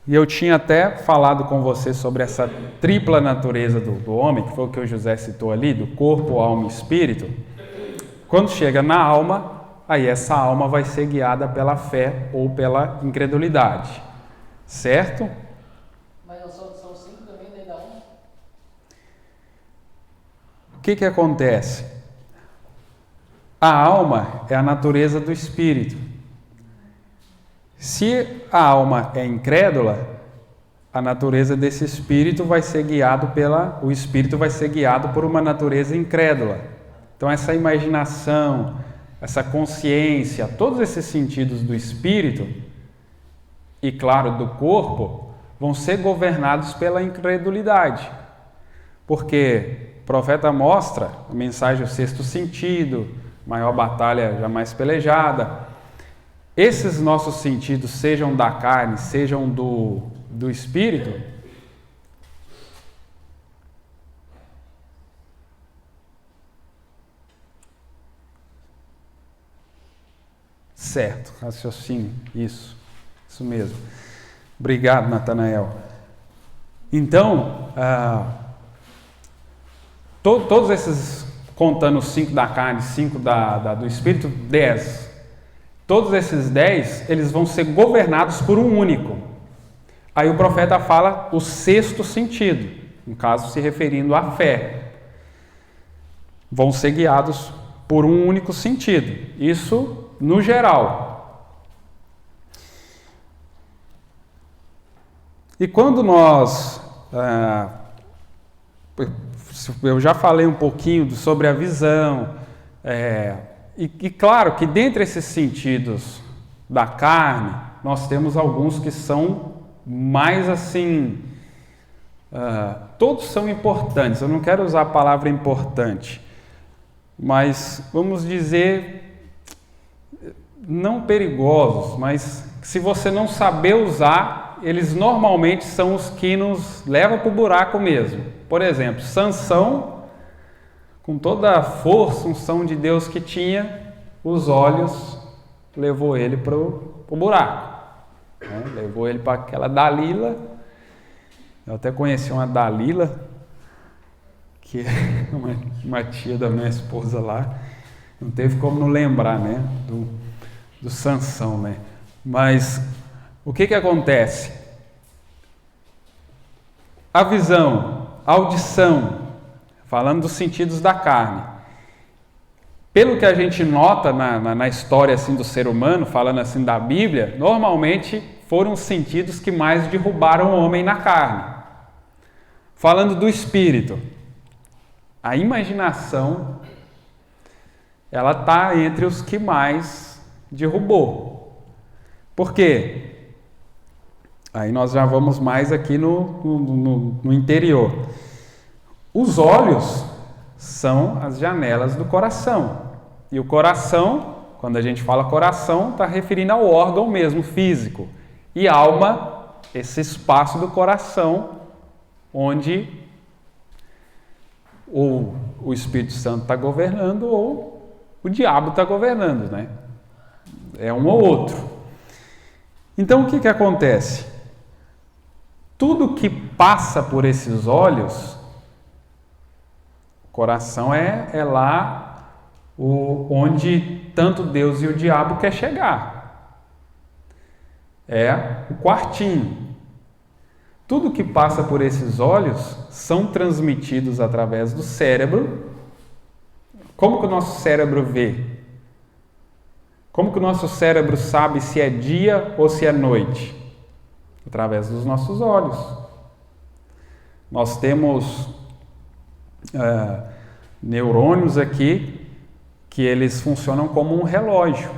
E eu tinha até falado com você sobre essa tripla natureza do homem, que foi o que o José citou ali, do corpo, alma e espírito. Quando chega na alma, aí essa alma vai ser guiada pela fé ou pela incredulidade. Certo? Mas não são 5 também dentro da alma? O que acontece? A alma é a natureza do espírito. Se a alma é incrédula, a natureza desse espírito vai ser guiado o espírito vai ser guiado por uma natureza incrédula. Então essa imaginação, essa consciência, todos esses sentidos do espírito e, claro, do corpo, vão ser governados pela incredulidade. Porque o profeta mostra a mensagem do sexto sentido, maior batalha jamais pelejada. Esses nossos sentidos, sejam da carne, sejam do espírito, certo, raciocínio, isso mesmo. Obrigado, Natanael. Então, todos esses, contando 5 da carne, 5 do espírito, 10. Todos esses 10, eles vão ser governados por um único. Aí o profeta fala o sexto sentido, no caso se referindo à fé. Vão ser guiados por um único sentido. Isso no geral. E quando nós... eu já falei um pouquinho sobre a visão, e claro que dentre esses sentidos da carne, nós temos alguns que são mais assim, todos são importantes, eu não quero usar a palavra importante, mas vamos dizer, não perigosos, mas se você não saber usar, eles normalmente são os que nos levam para o buraco mesmo. Por exemplo, Sansão, com toda a força, unção de Deus que tinha, os olhos levou ele para o buraco. Né? Levou ele para aquela Dalila. Eu até conheci uma Dalila, que é uma tia da minha esposa lá. Não teve como não lembrar, né? Do Sansão, né? Mas o que acontece? A visão, a audição, falando dos sentidos da carne. Pelo que a gente nota na história assim, do ser humano, falando assim da Bíblia, normalmente foram os sentidos que mais derrubaram o homem na carne. Falando do espírito, a imaginação, ela está entre os que mais derrubou. Por quê? Aí nós já vamos mais aqui no interior. Os olhos são as janelas do coração. E o coração, quando a gente fala coração, está referindo ao órgão mesmo, físico. E alma, esse espaço do coração, onde ou o Espírito Santo está governando ou o diabo está governando, né? É um ou outro. Então, o que acontece? Tudo que passa por esses olhos, o coração é lá onde tanto Deus e o diabo quer chegar. É o quartinho. Tudo que passa por esses olhos são transmitidos através do cérebro. Como que o nosso cérebro vê? Como que o nosso cérebro sabe se é dia ou se é noite? Através dos nossos olhos. Nós temos neurônios aqui que eles funcionam como um relógio.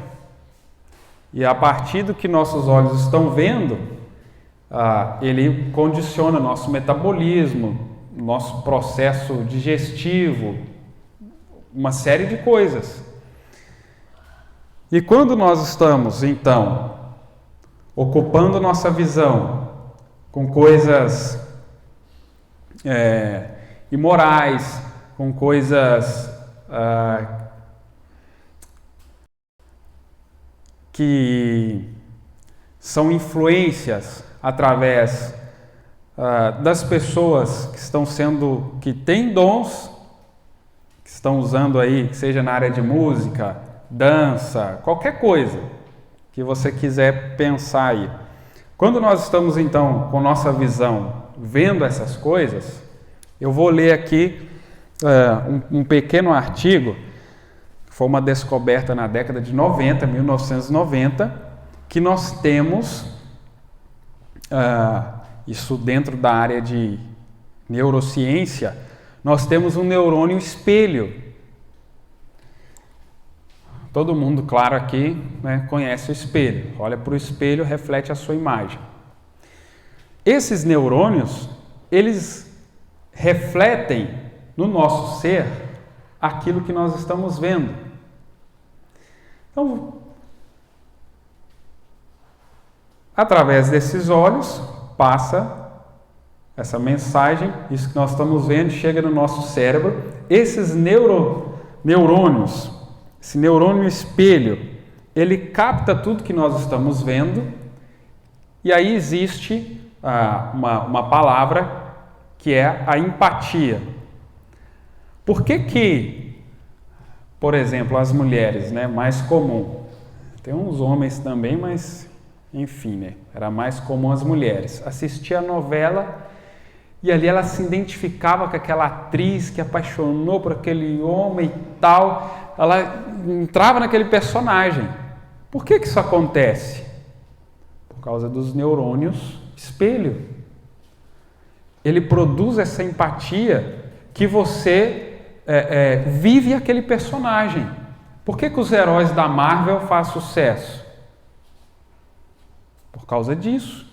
E a partir do que nossos olhos estão vendo, ele condiciona nosso metabolismo, nosso processo digestivo, uma série de coisas. E quando nós estamos, então, ocupando nossa visão com coisas imorais, com coisas que são influências através das pessoas que têm dons, que estão usando aí, que seja na área de música, dança, qualquer coisa que você quiser pensar aí. Quando nós estamos então com nossa visão vendo essas coisas, eu vou ler aqui um pequeno artigo, que foi uma descoberta na década de 90, 1990, que nós temos isso dentro da área de neurociência, nós temos um neurônio espelho. Todo mundo, claro, aqui, né, conhece o espelho. Olha para o espelho, reflete a sua imagem. Esses neurônios, eles refletem no nosso ser aquilo que nós estamos vendo. Então, através desses olhos, passa essa mensagem, isso que nós estamos vendo, chega no nosso cérebro. Esses neurônios, esse neurônio espelho, ele capta tudo que nós estamos vendo, e aí existe uma palavra que é a empatia. Por que, por exemplo, as mulheres, né, mais comum, tem uns homens também, mas enfim, né, era mais comum as mulheres, assistia a novela e ali ela se identificava com aquela atriz que apaixonou por aquele homem e tal, ela entrava naquele personagem. Por que isso acontece? Por causa dos neurônios espelho. Ele produz essa empatia que você vive aquele personagem. Por que os heróis da Marvel fazem sucesso? Por causa disso.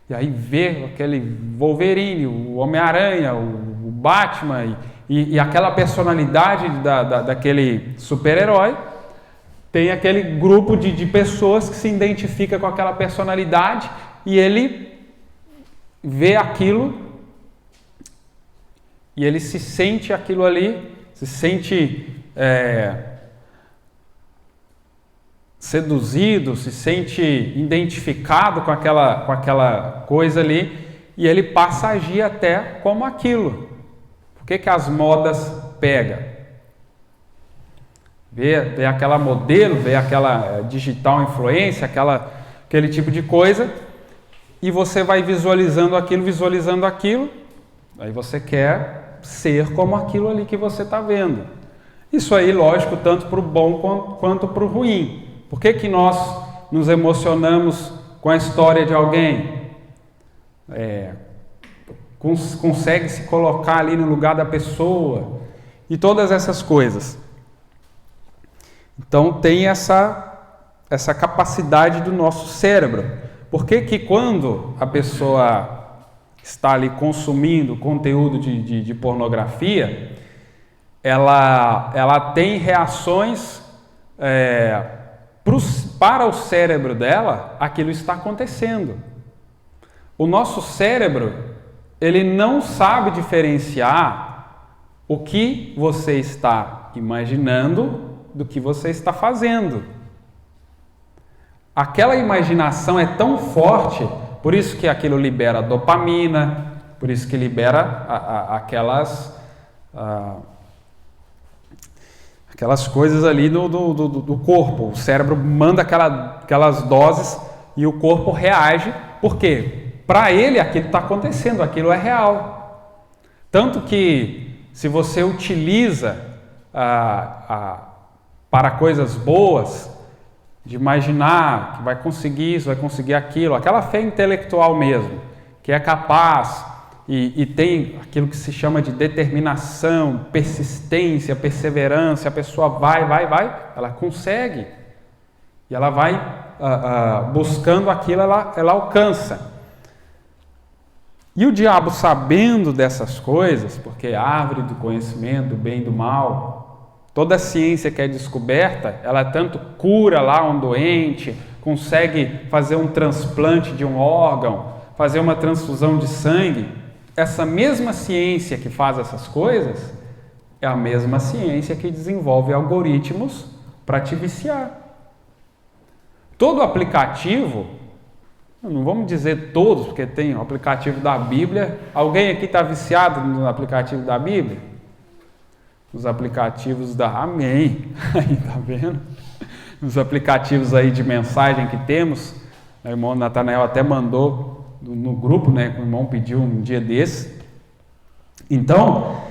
E aí vê aquele Wolverine, o Homem-Aranha, o Batman e aquela personalidade daquele super-herói, tem aquele grupo de pessoas que se identifica com aquela personalidade e ele vê aquilo e ele se sente aquilo ali, se sente seduzido, se sente identificado com aquela coisa ali e ele passa a agir até como aquilo. Por que as modas pegam? Vê aquela modelo, vê aquela digital influência, aquele tipo de coisa e você vai visualizando aquilo, aí você quer ser como aquilo ali que você está vendo. Isso aí, lógico, tanto para o bom quanto para o ruim. Por que nós nos emocionamos com a história de alguém? Consegue se colocar ali no lugar da pessoa e todas essas coisas. Então tem essa capacidade do nosso cérebro. Por que quando a pessoa está ali consumindo conteúdo de pornografia, ela tem reações para o cérebro dela, aquilo está acontecendo. O nosso cérebro, ele não sabe diferenciar o que você está imaginando do que você está fazendo. Aquela imaginação é tão forte, por isso que aquilo libera dopamina, por isso que libera aquelas coisas ali do corpo. O cérebro manda aquelas doses e o corpo reage. Por quê? Para ele aquilo está acontecendo, aquilo é real. Tanto que se você utiliza para coisas boas, de imaginar que vai conseguir isso, vai conseguir aquilo, aquela fé intelectual mesmo, que é capaz e tem aquilo que se chama de determinação, persistência, perseverança, a pessoa vai, ela consegue. E ela vai buscando aquilo, ela alcança. E o diabo, sabendo dessas coisas, porque é a árvore do conhecimento, do bem e do mal, toda a ciência que é descoberta, ela tanto cura lá um doente, consegue fazer um transplante de um órgão, fazer uma transfusão de sangue. Essa mesma ciência que faz essas coisas é a mesma ciência que desenvolve algoritmos para te viciar. Todo aplicativo, não vamos dizer todos, porque tem o aplicativo da Bíblia. Alguém aqui está viciado no aplicativo da Bíblia? Os aplicativos da... Amém! Aí, tá vendo? Os aplicativos aí de mensagem que temos, o irmão Natanael até mandou no grupo, né? Que o irmão pediu um dia desse. Então,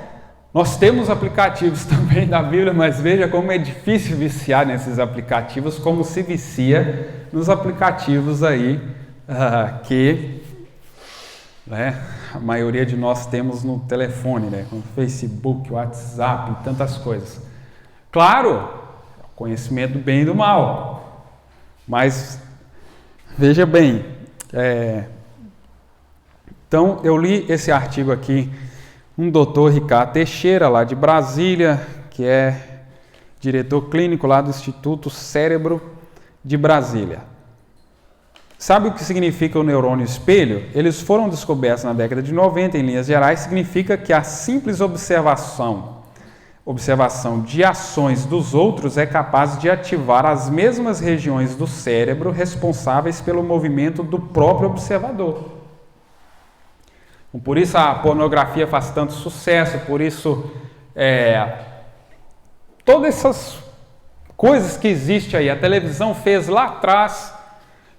nós temos aplicativos também da Bíblia, mas veja como é difícil viciar nesses aplicativos, como se vicia nos aplicativos aí que, né, a maioria de nós temos no telefone, né, como Facebook, WhatsApp e tantas coisas. Claro, conhecimento do bem e do mal, mas veja bem, então eu li esse artigo aqui, um doutor Ricardo Teixeira, lá de Brasília, que é diretor clínico lá do Instituto Cérebro de Brasília. Sabe o que significa o neurônio espelho? Eles foram descobertos na década de 90, em linhas gerais. Significa que a simples observação de ações dos outros é capaz de ativar as mesmas regiões do cérebro responsáveis pelo movimento do próprio observador. Por isso a pornografia faz tanto sucesso, por isso todas essas coisas que existem aí, a televisão fez lá atrás.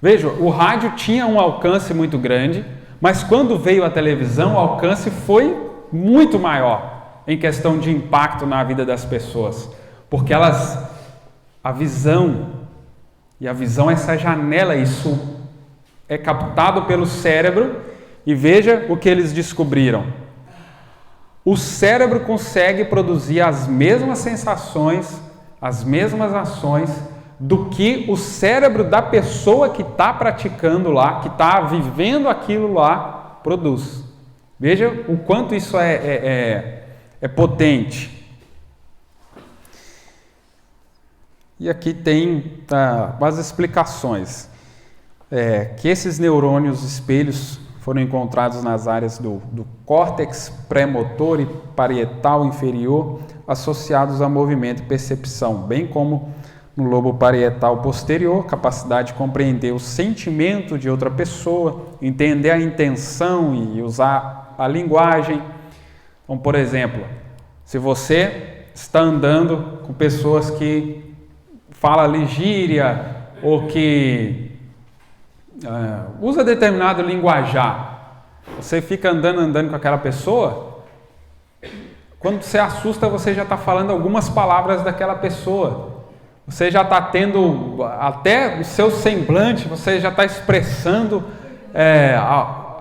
Veja, o rádio tinha um alcance muito grande, mas quando veio a televisão, o alcance foi muito maior em questão de impacto na vida das pessoas, porque a visão é essa janela, isso é captado pelo cérebro, e veja o que eles descobriram. O cérebro consegue produzir as mesmas sensações, as mesmas ações do que o cérebro da pessoa que está praticando lá, que está vivendo aquilo lá, produz. Veja o quanto isso é potente. E aqui tem as explicações. Que esses neurônios espelhos foram encontrados nas áreas do córtex pré-motor e parietal inferior, associados a movimento e percepção, bem como no lobo parietal posterior, capacidade de compreender o sentimento de outra pessoa, entender a intenção e usar a linguagem. Então, por exemplo, se você está andando com pessoas que falam ali gíria ou que usa determinado linguajar, você fica andando com aquela pessoa, quando você assusta, você já está falando algumas palavras daquela pessoa. Você já está tendo, até o seu semblante, você já está expressando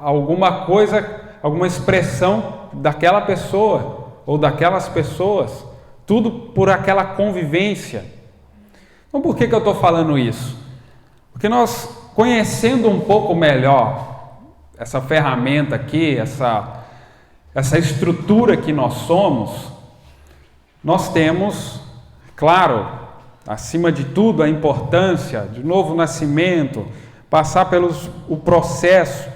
alguma coisa, alguma expressão daquela pessoa ou daquelas pessoas, tudo por aquela convivência. Então, por que eu estou falando isso? Porque nós, conhecendo um pouco melhor essa ferramenta aqui, essa estrutura que nós somos, nós temos, claro, acima de tudo, a importância de novo nascimento, passar o processo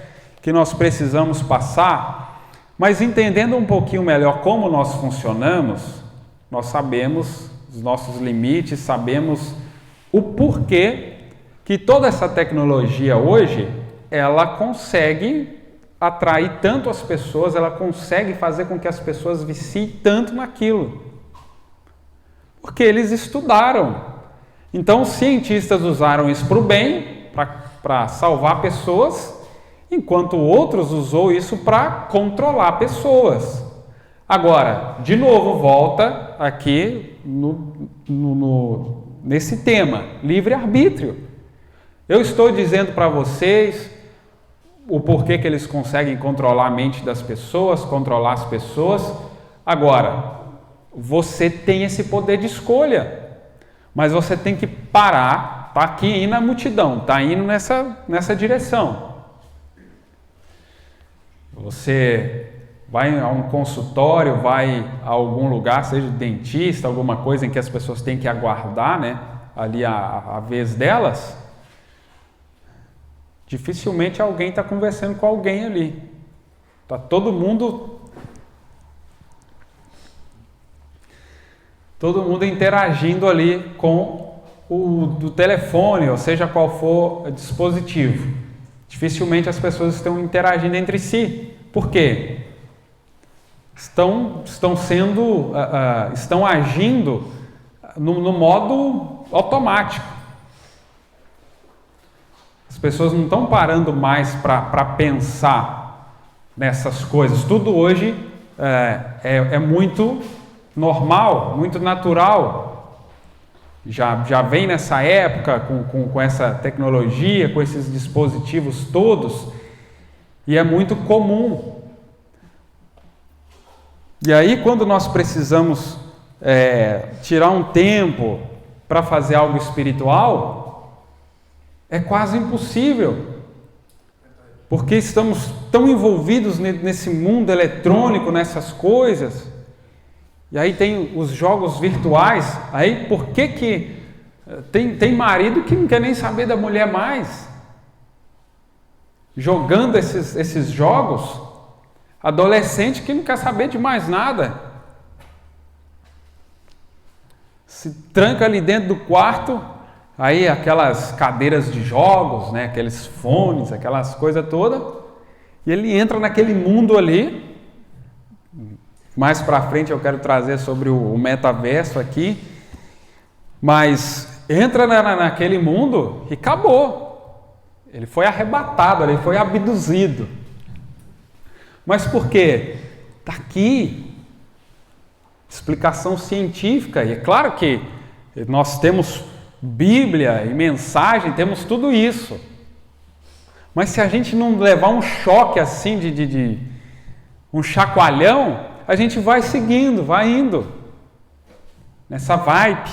que nós precisamos passar, mas entendendo um pouquinho melhor como nós funcionamos, nós sabemos os nossos limites, sabemos o porquê que toda essa tecnologia hoje, ela consegue atrair tanto as pessoas, ela consegue fazer com que as pessoas viciem tanto naquilo. Porque eles estudaram. Então, os cientistas usaram isso para o bem, para salvar pessoas, enquanto outros usou isso para controlar pessoas. Agora, de novo, volta aqui nesse tema, livre-arbítrio. Eu estou dizendo para vocês o porquê que eles conseguem controlar a mente das pessoas, controlar as pessoas. Agora, você tem esse poder de escolha, mas você tem que parar, tá aqui indo na multidão, tá indo nessa direção. Você vai a um consultório, vai a algum lugar, seja dentista, alguma coisa em que as pessoas têm que aguardar, né, ali a vez delas, dificilmente alguém está conversando com alguém ali. Está todo mundo interagindo ali com o telefone, ou seja qual for o dispositivo. Dificilmente as pessoas estão interagindo entre si. Por quê? Estão agindo no modo automático. As pessoas não estão parando mais para pensar nessas coisas. Tudo hoje é muito normal, muito natural. Já vem nessa época com essa tecnologia, com esses dispositivos todos, e é muito comum. E aí, quando nós precisamos tirar um tempo para fazer algo espiritual, é quase impossível, porque estamos tão envolvidos nesse mundo eletrônico, nessas coisas. E aí tem os jogos virtuais. Aí por que tem marido que não quer nem saber da mulher mais? Jogando esses jogos, adolescente que não quer saber de mais nada. Se tranca ali dentro do quarto, aí aquelas cadeiras de jogos, né, aqueles fones, aquelas coisas todas, e ele entra naquele mundo ali. Mais para frente eu quero trazer sobre o metaverso aqui, mas entra naquele mundo e acabou. Ele foi arrebatado, ele foi abduzido. Mas por quê? Está aqui explicação científica, e é claro que nós temos Bíblia e mensagem, temos tudo isso. Mas se a gente não levar um choque assim de um chacoalhão, a gente vai seguindo, vai indo nessa vibe.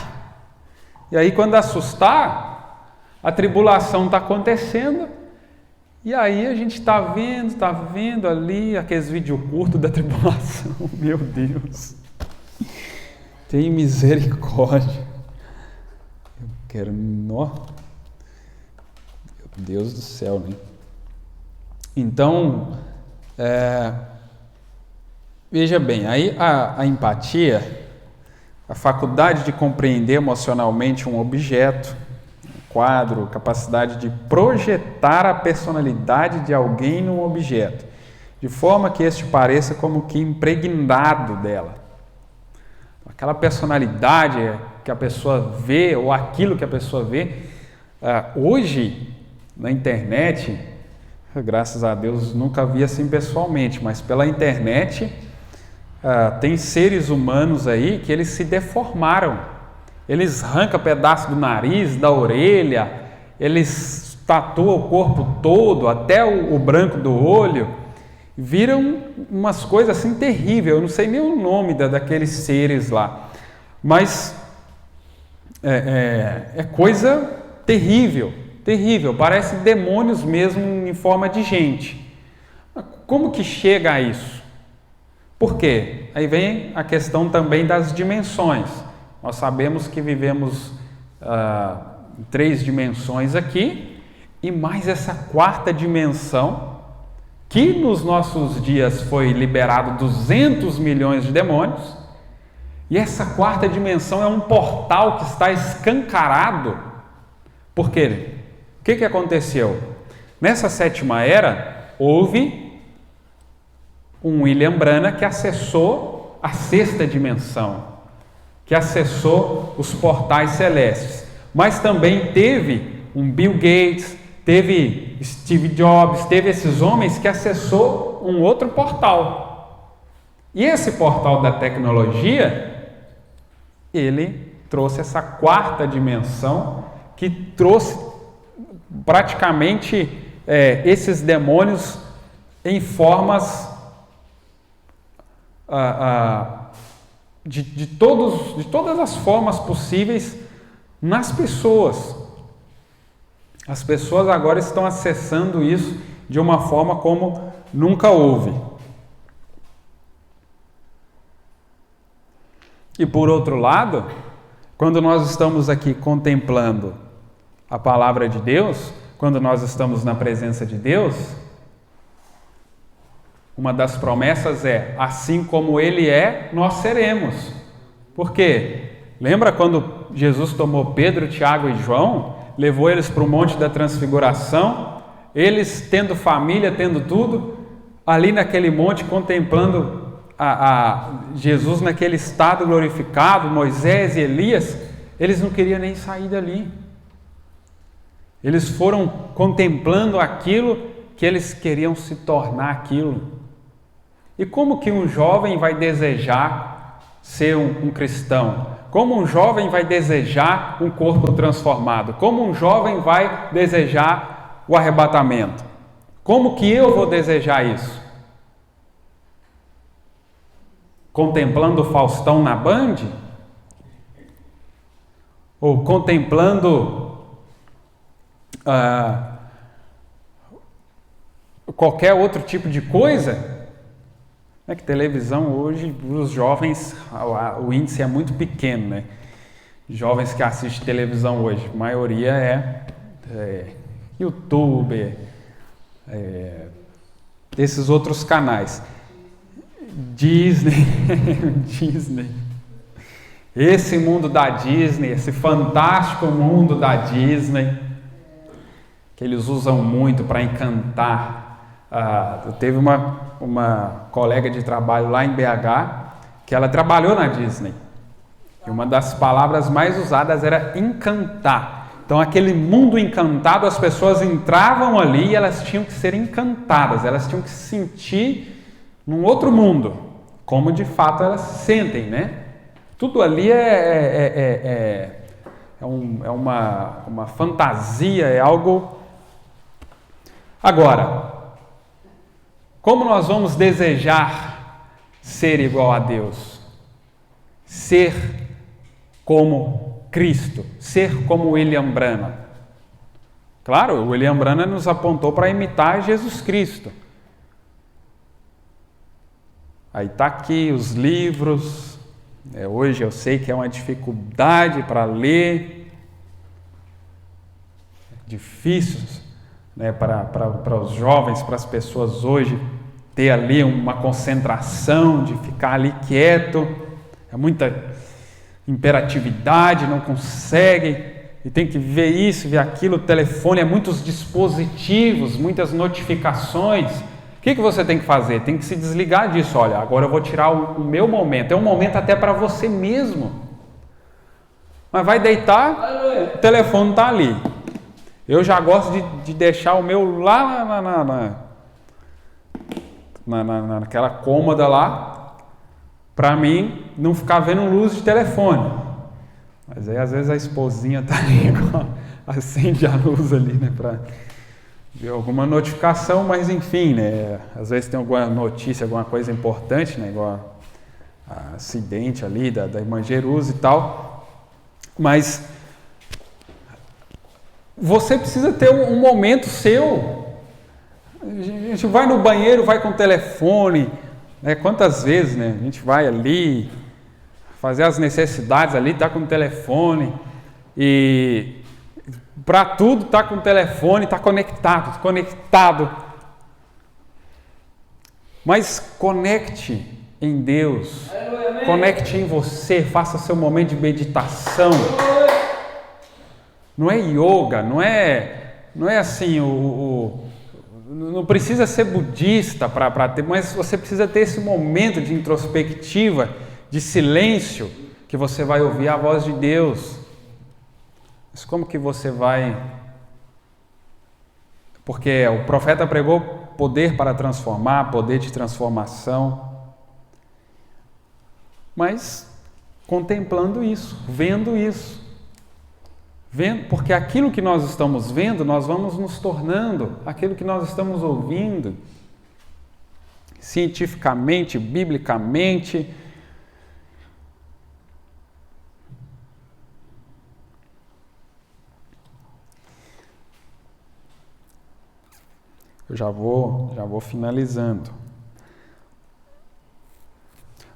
E aí quando assustar, a tribulação está acontecendo, e aí a gente está vendo ali aqueles vídeos curtos da tribulação. Meu Deus, tem misericórdia. Eu quero, meu Deus do céu, né? Então, veja bem, aí a empatia, a faculdade de compreender emocionalmente um objeto, um quadro, capacidade de projetar a personalidade de alguém num objeto, de forma que este pareça como que impregnado dela. Aquela personalidade que a pessoa vê, ou aquilo que a pessoa vê, hoje, na internet, graças a Deus nunca vi assim pessoalmente, mas pela internet, tem seres humanos aí que eles se deformaram. Eles arrancam pedaço do nariz, da orelha, eles tatuam o corpo todo, até o branco do olho, viram umas coisas assim terríveis. Eu não sei nem o nome daqueles seres lá, mas é coisa terrível, terrível, parece demônios mesmo em forma de gente. Como que chega a isso? Por quê? Aí vem a questão também das dimensões. Nós sabemos que vivemos em 3 dimensões aqui, e mais essa 4ª dimensão, que nos nossos dias foi liberado 200 milhões de demônios, e essa 4ª dimensão é um portal que está escancarado. Por quê? O que aconteceu? Nessa 7ª era, houve um William Branham que acessou a 6ª dimensão, que acessou os portais celestes. Mas também teve um Bill Gates, teve Steve Jobs, teve esses homens que acessou um outro portal. E esse portal da tecnologia, ele trouxe essa 4ª dimensão, que trouxe praticamente esses demônios em formas de todas as formas possíveis nas pessoas. As pessoas agora estão acessando isso de uma forma como nunca houve. E por outro lado, quando nós estamos aqui contemplando a palavra de Deus, quando nós estamos na presença de Deus, uma das promessas é: assim como Ele é, nós seremos. Por quê? Lembra quando Jesus tomou Pedro, Tiago e João, levou eles para o Monte da Transfiguração, eles tendo família, tendo tudo, ali naquele monte contemplando Jesus naquele estado glorificado, Moisés e Elias, eles não queriam nem sair dali. Eles foram contemplando aquilo que eles queriam se tornar aquilo. E como que um jovem vai desejar ser um cristão? Como um jovem vai desejar um corpo transformado? Como um jovem vai desejar o arrebatamento? Como que eu vou desejar isso? Contemplando o Faustão na Band? Ou contemplando qualquer outro tipo de coisa? É que televisão hoje, os jovens, o índice é muito pequeno, né? Jovens que assistem televisão hoje, a maioria é YouTube, esses outros canais. Disney, Disney. Esse mundo da Disney, esse fantástico mundo da Disney, que eles usam muito para encantar. Teve uma colega de trabalho lá em BH, que ela trabalhou na Disney. E uma das palavras mais usadas era encantar. Então, aquele mundo encantado, as pessoas entravam ali e elas tinham que ser encantadas, elas tinham que se sentir num outro mundo, como de fato elas sentem, né? Tudo ali é uma fantasia, é algo... Agora, como nós vamos desejar ser igual a Deus? Ser como Cristo, ser como William Branham. Claro, o William Branham nos apontou para imitar Jesus Cristo. Aí está aqui os livros. Hoje eu sei que é uma dificuldade para ler. Difícil, né, para os jovens, para as pessoas hoje, ter ali uma concentração, de ficar ali quieto. É muita imperatividade, não consegue, e tem que ver isso, ver aquilo. O telefone é muitos dispositivos, muitas notificações. O que você tem que fazer? Tem que se desligar disso. Olha, agora eu vou tirar o meu momento. É um momento até para você mesmo. Mas vai deitar, o telefone está ali. Eu já gosto de deixar o meu lá naquela cômoda lá, para mim não ficar vendo luz de telefone. Mas aí às vezes a esposinha está ali, acende a luz ali, né, para ver alguma notificação, mas enfim, né, às vezes tem alguma notícia, alguma coisa importante, né, igual acidente ali da irmã Jerusa e tal. Mas você precisa ter um momento seu. A gente vai no banheiro, vai com o telefone, Quantas vezes, né, a gente vai ali fazer as necessidades ali, tá com o telefone e para tudo tá com o telefone, tá conectado. Mas conecte em Deus, conecte em você, faça seu momento de meditação. Não é yoga, não é assim, não precisa ser budista para ter, mas você precisa ter esse momento de introspectiva, de silêncio, que você vai ouvir a voz de Deus. Mas como que você vai? Porque o profeta pregou poder para transformar, poder de transformação. Mas contemplando isso, vendo isso. Porque aquilo que nós estamos vendo, nós vamos nos tornando, aquilo que nós estamos ouvindo, cientificamente, biblicamente. Eu já vou finalizando.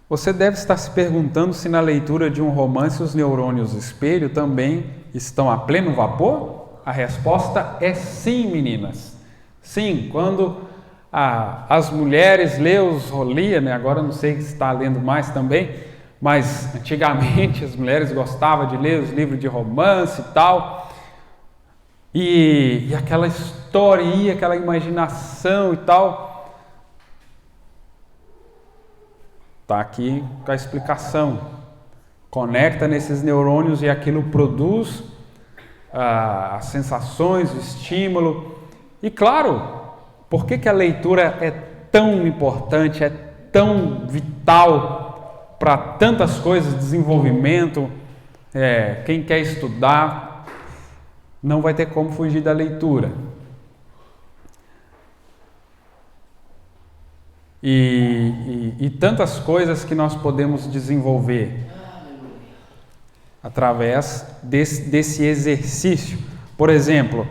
Você deve estar se perguntando se na leitura de um romance os neurônios espelho também estão a pleno vapor? A resposta é sim, meninas. Sim, quando as mulheres liam, né? Agora não sei se está lendo mais também, mas antigamente as mulheres gostavam de ler os livros de romance e tal, e aquela história, aquela imaginação e tal. Está aqui com a explicação. Conecta nesses neurônios e aquilo produz as sensações, o estímulo. E claro, por que a leitura é tão importante, é tão vital para tantas coisas, desenvolvimento, quem quer estudar, não vai ter como fugir da leitura. E tantas coisas que nós podemos desenvolver através desse exercício. Por exemplo,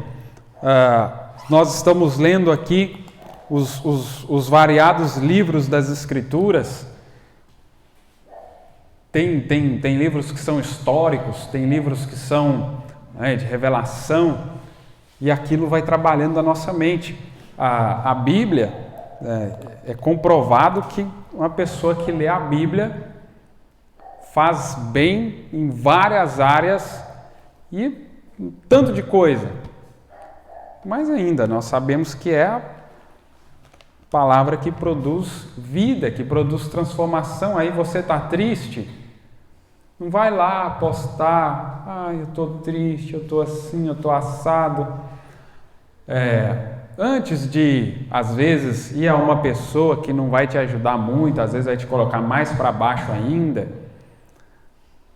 nós estamos lendo aqui os variados livros das Escrituras. Tem livros que são históricos, tem livros que são de revelação, e aquilo vai trabalhando a nossa mente. A Bíblia, é comprovado que uma pessoa que lê a Bíblia faz bem em várias áreas e um tanto de coisa. Mas ainda nós sabemos que é a palavra que produz vida, que produz transformação. Aí você está triste, não vai lá postar, eu estou triste, eu estou assim, eu estou assado. Antes de, às vezes, ir a uma pessoa que não vai te ajudar muito, às vezes vai te colocar mais para baixo ainda,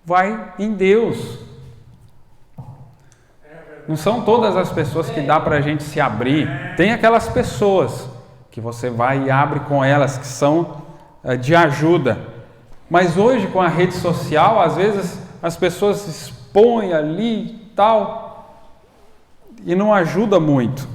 vai em Deus. Não são todas as pessoas que dá para a gente se abrir. Tem aquelas pessoas que você vai e abre com elas, que são de ajuda. Mas hoje, com a rede social, às vezes as pessoas se expõem ali e tal, e não ajuda muito.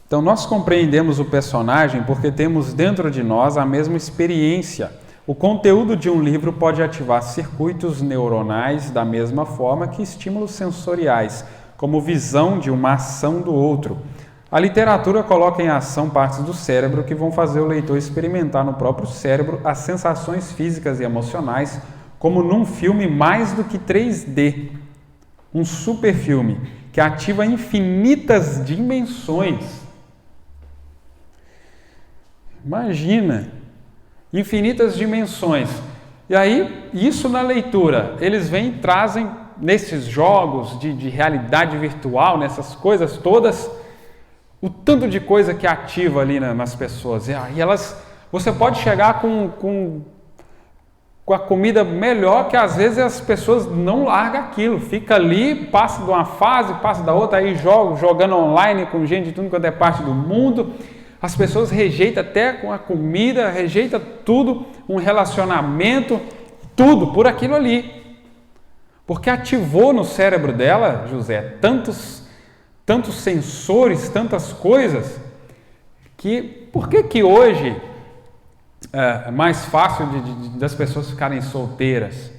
Então, nós compreendemos o personagem porque temos dentro de nós a mesma experiência. O conteúdo de um livro pode ativar circuitos neuronais da mesma forma que estímulos sensoriais, como visão de uma ação do outro. A literatura coloca em ação partes do cérebro que vão fazer o leitor experimentar no próprio cérebro as sensações físicas e emocionais, como num filme mais do que 3D. Um superfilme que ativa infinitas dimensões. Imagina, infinitas dimensões. E aí, isso na leitura, eles vêm e trazem nesses jogos de realidade virtual, nessas coisas todas, o tanto de coisa que ativa ali nas pessoas. E elas, você pode chegar com a comida melhor, que às vezes as pessoas não largam aquilo, fica ali, passa de uma fase, passa da outra, aí jogando online com gente de tudo quanto é parte do mundo. As pessoas rejeitam até com a comida, rejeitam tudo, um relacionamento, tudo por aquilo ali. Porque ativou no cérebro dela, José, tantos tantos sensores, tantas coisas, que por que hoje é mais fácil das pessoas ficarem solteiras?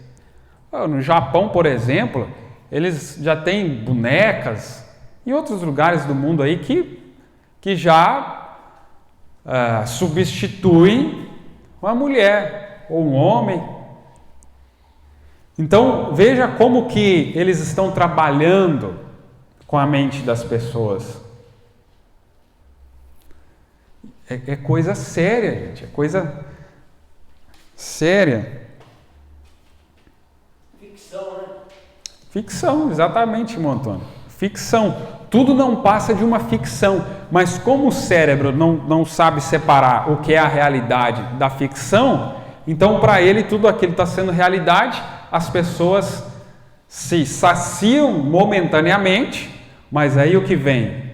No Japão, por exemplo, eles já têm bonecas, em outros lugares do mundo aí que já substituem uma mulher ou um homem. Então veja como que eles estão trabalhando com a mente das pessoas. É coisa séria, gente, é coisa séria. Ficção, né? Ficção, exatamente, irmão Antônio. Ficção. Tudo não passa de uma ficção, mas como o cérebro não sabe separar o que é a realidade da ficção, então para ele tudo aquilo está sendo realidade, as pessoas se saciam momentaneamente, mas aí o que vem?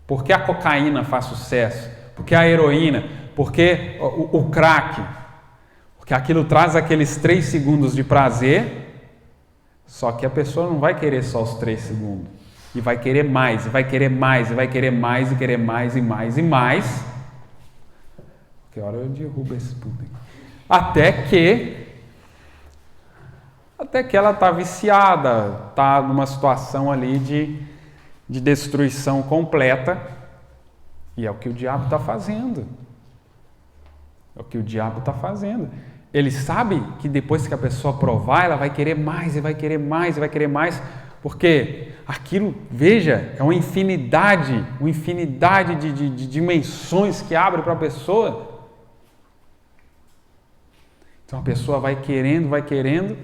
Por que a cocaína faz sucesso? Por que a heroína? Por que o crack? Porque aquilo traz aqueles 3 segundos de prazer, só que a pessoa não vai querer só os 3 segundos. E vai querer mais, e vai querer mais, e vai querer mais, e querer mais, e mais, e mais. Que hora eu derrubo esse puto. Até que ela está viciada, está numa situação ali de destruição completa. E é o que o diabo está fazendo. É o que o diabo está fazendo. Ele sabe que depois que a pessoa provar, ela vai querer mais, e vai querer mais, e vai querer mais, porque aquilo, veja, é uma infinidade de dimensões que abre para a pessoa. Então a pessoa vai querendo,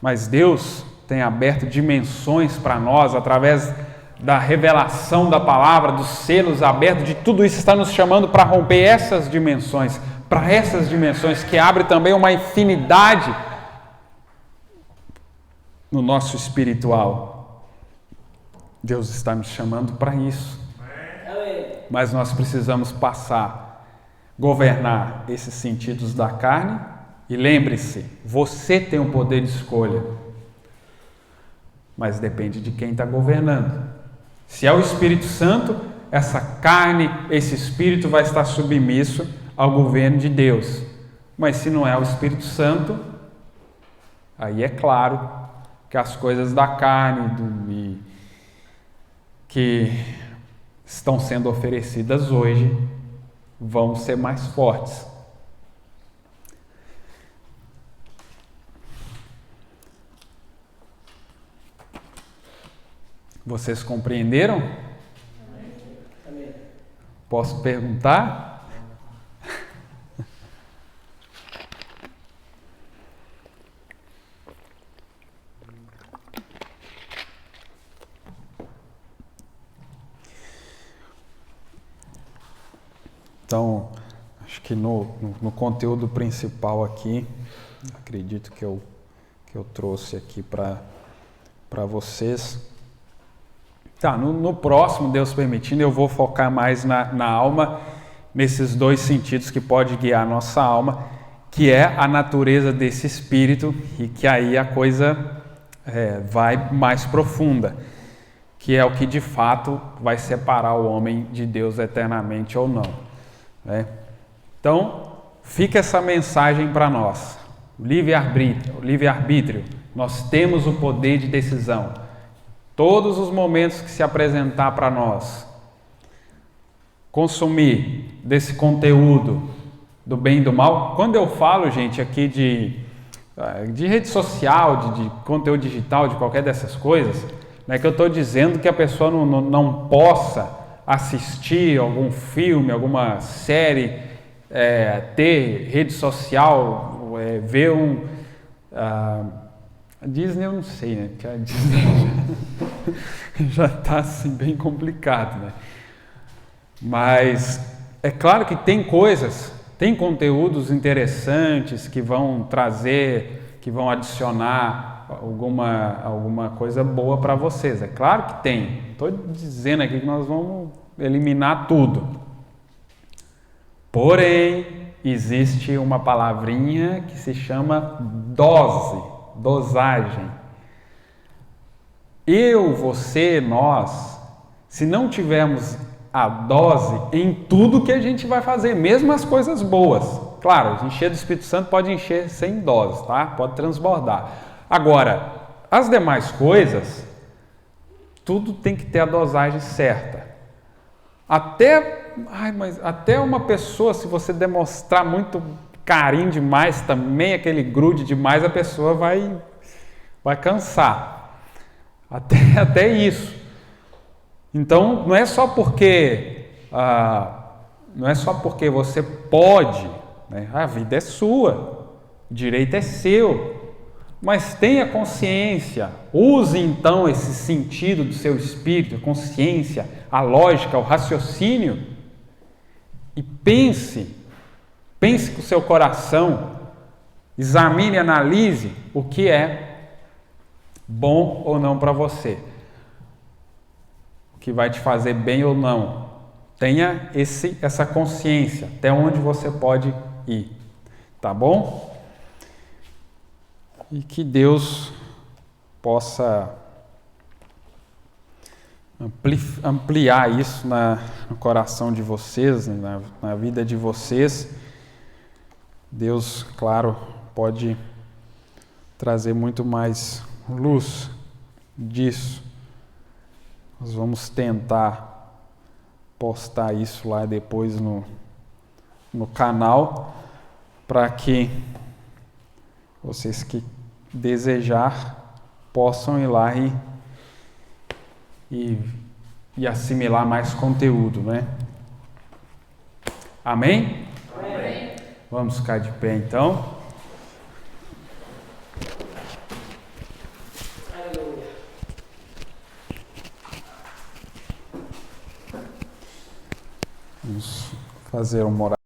mas Deus tem aberto dimensões para nós através da revelação da palavra, dos selos abertos, de tudo isso está nos chamando para romper essas dimensões, que abre também uma infinidade no nosso espiritual. Deus está nos chamando para isso. Mas nós precisamos governar esses sentidos da carne. E lembre-se, você tem o poder de escolha, mas depende de quem está governando. Se é o Espírito Santo, essa carne, esse espírito vai estar submisso ao governo de Deus. Mas se não é o Espírito Santo, aí é claro que as coisas da carne que estão sendo oferecidas hoje vão ser mais fortes. Vocês compreenderam? Amém. Posso perguntar? Então, acho que no conteúdo principal aqui, acredito que eu trouxe aqui para vocês. Tá, no próximo, Deus permitindo, eu vou focar mais na alma, nesses 2 sentidos que pode guiar a nossa alma, que é a natureza desse espírito, e que aí a coisa vai mais profunda, que é o que de fato vai separar o homem de Deus eternamente ou não, né? Então, fica essa mensagem para nós. O livre-arbítrio, nós temos o poder de decisão. Todos os momentos que se apresentar para nós, consumir desse conteúdo do bem e do mal. Quando eu falo, gente, aqui de rede social, de conteúdo digital, de qualquer dessas coisas, não é que eu estou dizendo que a pessoa não possa assistir algum filme, alguma série, ter rede social, ver a Disney eu não sei, né? Porque a Disney já está assim bem complicado, né? Mas é claro que tem conteúdos interessantes que vão trazer, que vão adicionar alguma coisa boa para vocês. É claro que tem. Estou dizendo aqui que nós vamos eliminar tudo. Porém, existe uma palavrinha que se chama dosagem. você, nós, se não tivermos a dose em tudo que a gente vai fazer, mesmo as coisas boas. Claro, encher do Espírito Santo pode encher sem dose, tá? Pode transbordar. Agora, as demais coisas, tudo tem que ter a dosagem certa. Até uma pessoa, se você demonstrar muito carinho demais também, aquele grude demais, a pessoa vai cansar. Até isso. Então, não é só porque você pode, né? A vida é sua, o direito é seu, mas tenha consciência, use então esse sentido do seu espírito, a consciência, a lógica, o raciocínio, e pense com o seu coração, examine e analise o que é bom ou não para você, o que vai te fazer bem ou não. Tenha essa consciência, até onde você pode ir, tá bom? E que Deus possa ampliar isso no coração de vocês, na vida de vocês. Deus, claro, pode trazer muito mais luz disso. Nós vamos tentar postar isso lá depois no canal, para que vocês que desejar possam ir lá e assimilar mais conteúdo, né? Amém? Amém. Vamos ficar de pé então. Aleluia. Vamos fazer uma oração.